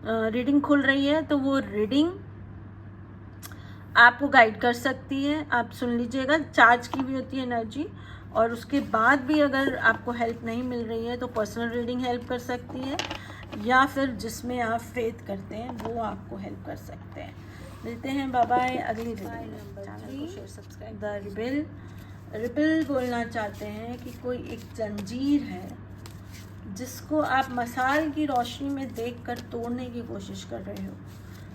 रीडिंग खुल रही है, तो वो रीडिंग आपको गाइड कर सकती है। आप सुन लीजिएगा, चार्ज की भी होती है एनर्जी, और उसके बाद भी अगर आपको हेल्प नहीं मिल रही है तो पर्सनल रीडिंग हेल्प कर सकती है, या फिर जिसमें आप फेथ करते हैं वो आपको हेल्प कर सकते हैं। मिलते हैं, बाय बाय अगली रीडिंग में। चैनल को शेयर सब्सक्राइब। द रिबल बोलना चाहते हैं कि कोई एक जंजीर है जिसको आप मसाल की रोशनी में देखकर तोड़ने की कोशिश कर रहे हो।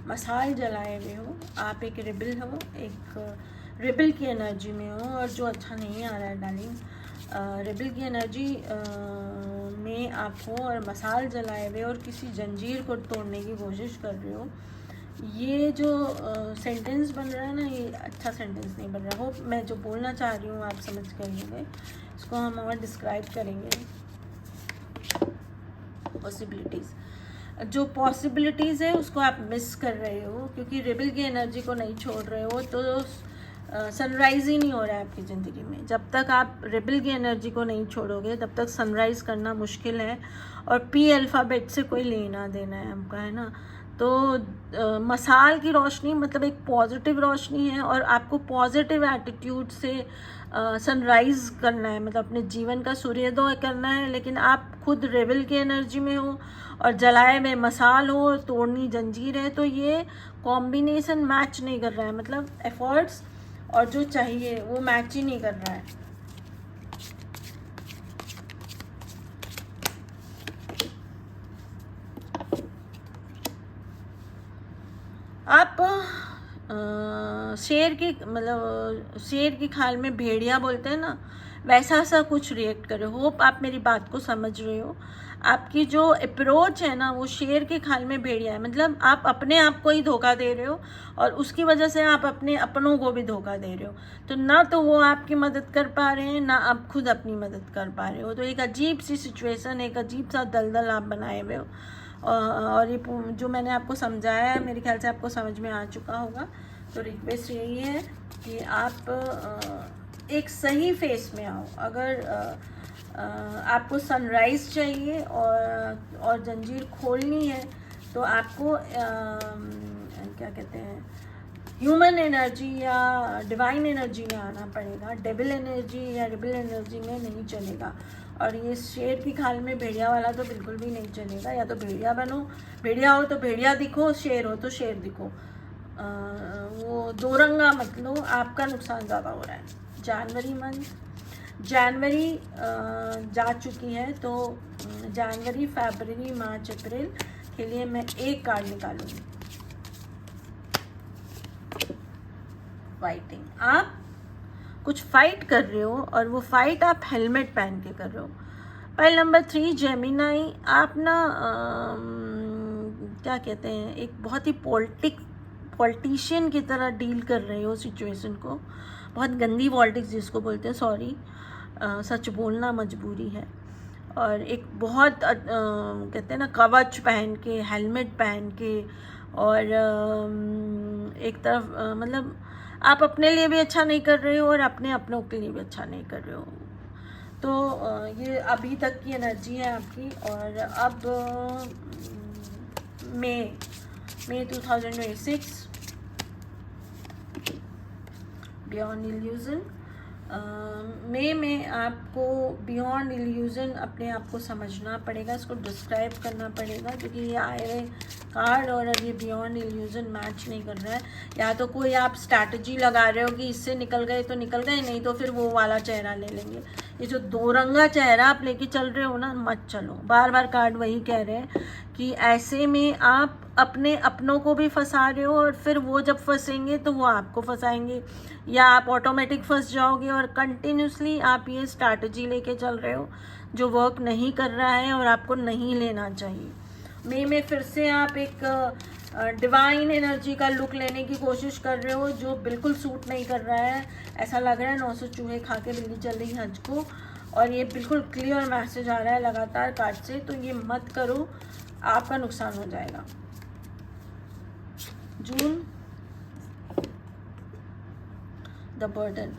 मसाल जलाए हुए हो, आप एक रिबल हो, एक रिबल की एनर्जी में हो, और जो अच्छा नहीं आ रहा है डार्लिंग। रिबल की एनर्जी में आप हो और मसाल जलाए हुए और किसी जंजीर को तोड़ने की कोशिश कर रहे हो। ये जो सेंटेंस बन रहा है ना, ये अच्छा सेंटेंस नहीं बन रहा हो। मैं जो बोलना चाह रही हूँ आप समझ कर होंगे, इसको हम और डिस्क्राइब करेंगे। पॉसिबिलिटीज़, जो पॉसिबिलिटीज़ है उसको आप मिस कर रहे हो, क्योंकि रिबल की एनर्जी को नहीं छोड़ रहे हो, तो सनराइज़ ही नहीं हो रहा है आपकी ज़िंदगी में। जब तक आप रिबल की एनर्जी को नहीं छोड़ोगे तब तक सनराइज़ करना मुश्किल है, और पी अल्फ़ाबेट से कोई लेना देना है हमका, है ना। तो मसाल की रोशनी मतलब एक पॉजिटिव रोशनी है, और आपको पॉजिटिव एटीट्यूड से सनराइज़ करना है, मतलब अपने जीवन का सूर्योदय करना है। लेकिन आप खुद रेबल की एनर्जी में हो और जलाए में मसाल हो, तोड़नी जंजीर है, तो ये कॉम्बिनेशन मैच नहीं कर रहा है। मतलब एफर्ट्स और जो चाहिए वो मैच ही नहीं कर रहा है। आप शेर की मतलब शेर की खाल में भेड़िया बोलते हैं ना, वैसा सा कुछ रिएक्ट करे। होप आप मेरी बात को समझ रहे हो। आपकी जो अप्रोच है ना वो शेर के खाल में भेड़िया है, मतलब आप अपने आप को ही धोखा दे रहे हो, और उसकी वजह से आप अपने अपनों को भी धोखा दे रहे हो। तो ना तो वो आपकी मदद कर पा रहे हैं, ना आप खुद अपनी मदद कर पा रहे हो। तो एक अजीब सी सिचुएशन, एक अजीब सा दलदल आप बनाए हुए हो। और ये जो मैंने आपको समझाया है मेरे ख्याल से आपको समझ में आ चुका होगा। तो रिक्वेस्ट यही है कि आप एक सही फेस में आओ। अगर आपको सनराइज़ चाहिए और जंजीर खोलनी है, तो आपको क्या कहते हैं, ह्यूमन एनर्जी या डिवाइन एनर्जी में आना पड़ेगा। डेविल एनर्जी या रिबल एनर्जी में नहीं चलेगा। और ये शेर की खाल में भेड़िया वाला तो बिल्कुल भी नहीं चलेगा। या तो भेड़िया बनो, भेड़िया हो तो भेड़िया दिखो, शेर हो तो शेर दिखो। वो दो रंगा मत लो, आपका नुकसान ज़्यादा हो रहा है। जनवरी जा चुकी है, तो जनवरी, फरवरी, मार्च, अप्रैल के लिए मैं एक कार्ड निकालूंगी। फाइटिंग, आप कुछ फाइट कर रहे हो, और वो फाइट आप हेलमेट पहन के कर रहे हो। पाइल नंबर 3 जेमिनाई, आप ना क्या कहते हैं, एक बहुत ही पॉलिटिशियन की तरह डील कर रहे हो सिचुएशन को। बहुत गंदी पॉलिटिक्स जिसको बोलते हैं, सॉरी, सच बोलना मजबूरी है। और एक बहुत कहते हैं ना, कवच पहन के, हेलमेट पहन के, और एक तरफ मतलब आप अपने लिए भी अच्छा नहीं कर रहे हो और अपने अपनों के लिए भी अच्छा नहीं कर रहे हो। तो ये अभी तक की एनर्जी है आपकी। और अब मई 2026, बियॉन्ड इल्यूजन। मई में आपको बियॉन्ड इल्यूजन अपने आप को समझना पड़ेगा, इसको डिस्क्राइब करना पड़ेगा, क्योंकि ये आए हुए कार्ड और ये बियॉन्ड इल्यूजन मैच नहीं कर रहा है। या तो कोई आप स्ट्रैटेजी लगा रहे हो कि इससे निकल गए तो निकल गए, नहीं तो फिर वो वाला चेहरा ले लेंगे। ये जो दो रंगा चेहरा आप लेके चल रहे हो ना, मत चलो। बार बार कार्ड वही कह रहे हैं कि ऐसे में आप अपने अपनों को भी फंसा रहे हो, और फिर वो जब फंसेंगे तो वो आपको फंसाएंगे, या आप ऑटोमेटिक फंस जाओगे। और कंटिन्यूसली आप ये स्ट्रैटेजी लेके चल रहे हो जो वर्क नहीं कर रहा है और आपको नहीं लेना चाहिए। मई में फिर से आप एक डिवाइन एनर्जी का लुक लेने की कोशिश कर रहे हो, जो बिल्कुल सूट नहीं कर रहा है। ऐसा लग रहा है 900 चूहे खा के बिल्ली चल रही हज को। और ये बिल्कुल क्लियर मैसेज आ रहा है लगातार कार्ड से, तो ये मत करो, आपका नुकसान हो जाएगा। जून, द बर्डन,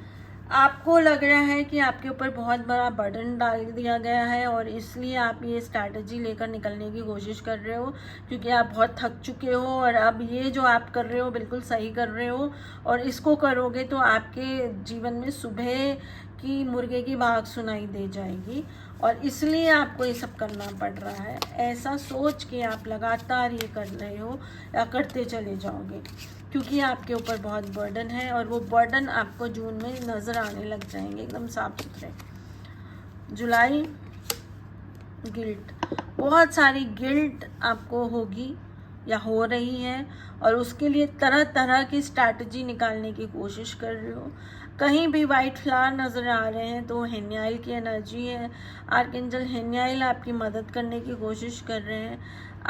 आपको लग रहा है कि आपके ऊपर बहुत बड़ा बर्डन डाल दिया गया है और इसलिए आप ये स्ट्रैटेजी लेकर निकलने की कोशिश कर रहे हो, क्योंकि आप बहुत थक चुके हो और अब ये जो आप कर रहे हो बिल्कुल सही कर रहे हो, और इसको करोगे तो आपके जीवन में सुबह की मुर्गे की भाग सुनाई दे जाएगी, और इसलिए आपको ये सब करना पड़ रहा है। ऐसा सोच के आप लगातार ये कर रहे हो या करते चले जाओगे, क्योंकि आपके ऊपर बहुत बर्डन है, और वो बर्डन आपको जून में नज़र आने लग जाएंगे एकदम साफ सुथरे। जुलाई, गिल्ट, बहुत सारी गिल्ट आपको होगी या हो रही है, और उसके लिए तरह तरह की स्ट्रैटेजी निकालने की कोशिश कर रहे हो। कहीं भी वाइट फ्लावर नज़र आ रहे हैं तो हेनियाल की एनर्जी है। आर्कएंजल हेनियाल आपकी मदद करने की कोशिश कर रहे हैं।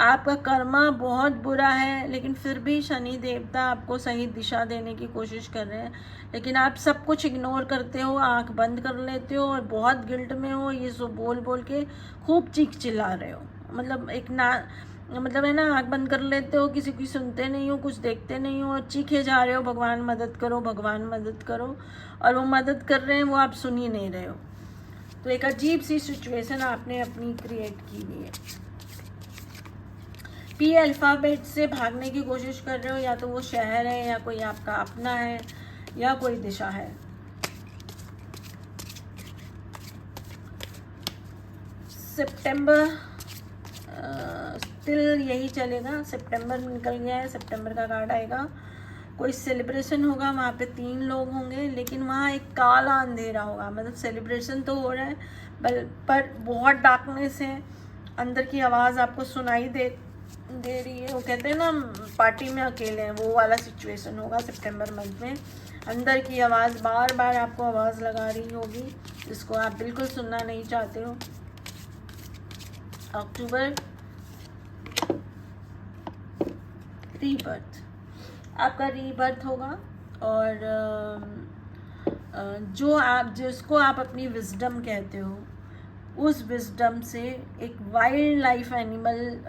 आपका कर्मा बहुत बुरा है, लेकिन फिर भी शनि देवता आपको सही दिशा देने की कोशिश कर रहे हैं, लेकिन आप सब कुछ इग्नोर करते हो, आंख बंद कर लेते हो और बहुत गिल्ट में हो। ये सब बोल बोल के खूब चीख चिल्ला रहे हो, मतलब है ना, आँख बंद कर लेते हो, किसी की सुनते नहीं हो, कुछ देखते नहीं हो, और चीखे जा रहे हो भगवान मदद करो, भगवान मदद करो, और वो मदद कर रहे हैं, वो आप सुन ही नहीं रहे हो। तो एक अजीब सी सिचुएशन आपने अपनी क्रिएट की हुई है। पी अल्फ़ाबेट से भागने की कोशिश कर रहे हो, या तो वो शहर है या कोई आपका अपना है या कोई दिशा है। सितंबर स्टिल यही चलेगा। सितंबर निकल गया है, सितंबर का कार्ड आएगा। कोई सेलिब्रेशन होगा, वहाँ पे 3 लोग होंगे, लेकिन वहाँ एक काला अंधेरा होगा। मतलब सेलिब्रेशन तो हो रहा है पर बहुत डार्कनेस है। अंदर की आवाज़ आपको सुनाई दे रही है। वो कहते हैं ना, पार्टी में अकेले हैं, वो वाला सिचुएशन होगा सितंबर मंथ में। अंदर की आवाज़ बार बार आपको आवाज़ लगा रही होगी, जिसको आप बिल्कुल सुनना नहीं चाहते हो। अक्टूबर, रीबर्थ, आपका रीबर्थ होगा, और जिसको आप अपनी विजडम कहते हो, उस विजडम से एक वाइल्ड लाइफ एनिमल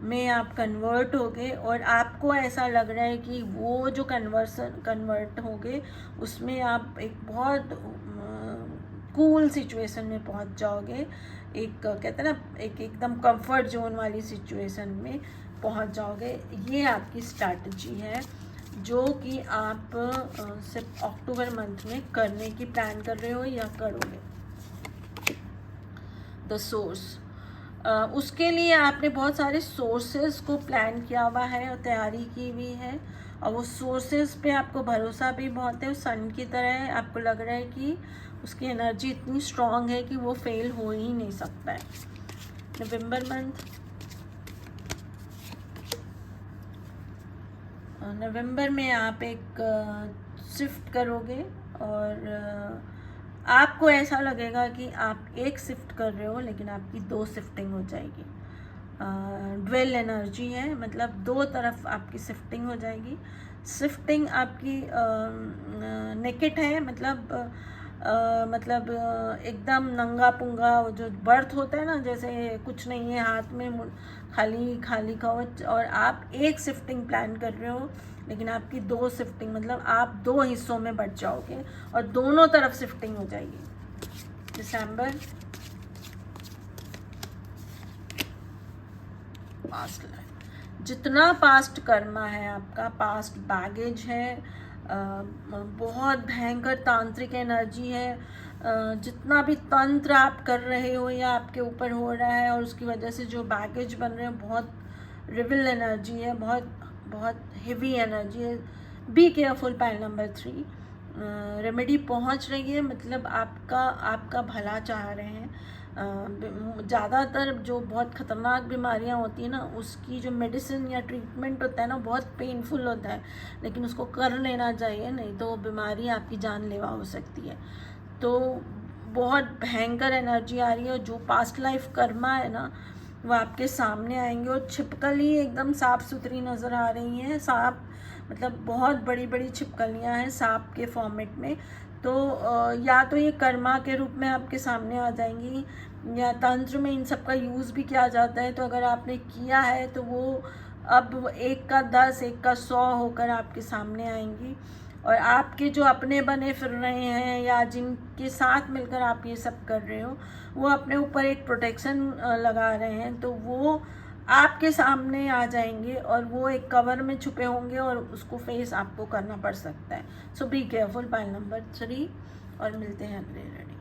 में आप कन्वर्ट होगे, और आपको ऐसा लग रहा है कि वो जो कन्वर्ट होगे उसमें आप एक बहुत कूल सिचुएशन में पहुंच जाओगे। एक कहते हैं ना, एक एकदम कंफर्ट जोन वाली सिचुएशन में पहुंच जाओगे। ये आपकी स्ट्रैटेजी है जो कि आप सिर्फ अक्टूबर मंथ में करने की प्लान कर रहे हो या करोगे। द सोर्स, उसके लिए आपने बहुत सारे सोर्सेज को प्लान किया हुआ है और तैयारी की हुई है, और वो सोर्सेज पे आपको भरोसा भी बहुत है। सन की तरह है, आपको लग रहा है कि उसकी एनर्जी इतनी स्ट्रॉन्ग है कि वो फेल हो ही नहीं सकता है। नवंबर मंथ, नवंबर में आप एक शिफ्ट करोगे, और आपको ऐसा लगेगा कि आप एक शिफ्ट कर रहे हो, लेकिन आपकी 2 शिफ्टिंग हो जाएगी। ड्वेल एनर्जी है, मतलब 2 तरफ आपकी शिफ्टिंग हो जाएगी। शिफ्टिंग आपकी नेकेड है, मतलब एकदम नंगा पुंगा जो बर्थ होता है ना, जैसे कुछ नहीं है हाथ में, खाली खाली कवच, और आप एक शिफ्टिंग प्लान कर रहे हो, लेकिन आपकी 2 शिफ्टिंग, मतलब आप 2 हिस्सों में बच जाओगे और दोनों तरफ शिफ्टिंग हो जाएगी। दिसंबर, पास्ट लाइफ, जितना पास्ट कर्मा है आपका, पास्ट बैगेज है, बहुत भयंकर तांत्रिक एनर्जी है। जितना भी तंत्र आप कर रहे हो या आपके ऊपर हो रहा है, और उसकी वजह से जो बैगेज बन रहे हैं, बहुत रिविल एनर्जी है, बहुत बहुत हेवी एनर्जी है। Be careful, pile number 3। Remedy पहुंच रही है, मतलब आपका भला चाह रहे हैं। ज़्यादातर जो बहुत ख़तरनाक बीमारियां होती हैं ना, उसकी जो मेडिसिन या ट्रीटमेंट होता है ना, बहुत पेनफुल होता है, लेकिन उसको कर लेना चाहिए, नहीं तो बीमारी आपकी जानलेवा हो सकती है। तो बहुत भयंकर एनर्जी आ रही है, और जो पास्ट लाइफ कर्मा है ना, वो आपके सामने आएंगे, और छिपकली एकदम साफ़ सुथरी नज़र आ रही हैं। सांप, मतलब बहुत बड़ी बड़ी छिपकलियाँ हैं सांप के फॉर्मेट में। तो या तो ये कर्मा के रूप में आपके सामने आ जाएंगी, या तंत्र में इन सब का यूज़ भी किया जाता है। तो अगर आपने किया है तो वो अब 1 का 10, 1 का 100 होकर आपके सामने आएंगी, और आपके जो अपने बने फिर रहे हैं या जिनके साथ मिलकर आप ये सब कर रहे हो, वो अपने ऊपर एक प्रोटेक्शन लगा रहे हैं, तो वो आपके सामने आ जाएंगे और वो एक कवर में छुपे होंगे और उसको फेस आपको करना पड़ सकता है। सो बी केयरफुल। पाइल नंबर 3 और मिलते हैं अगले रीडिंग।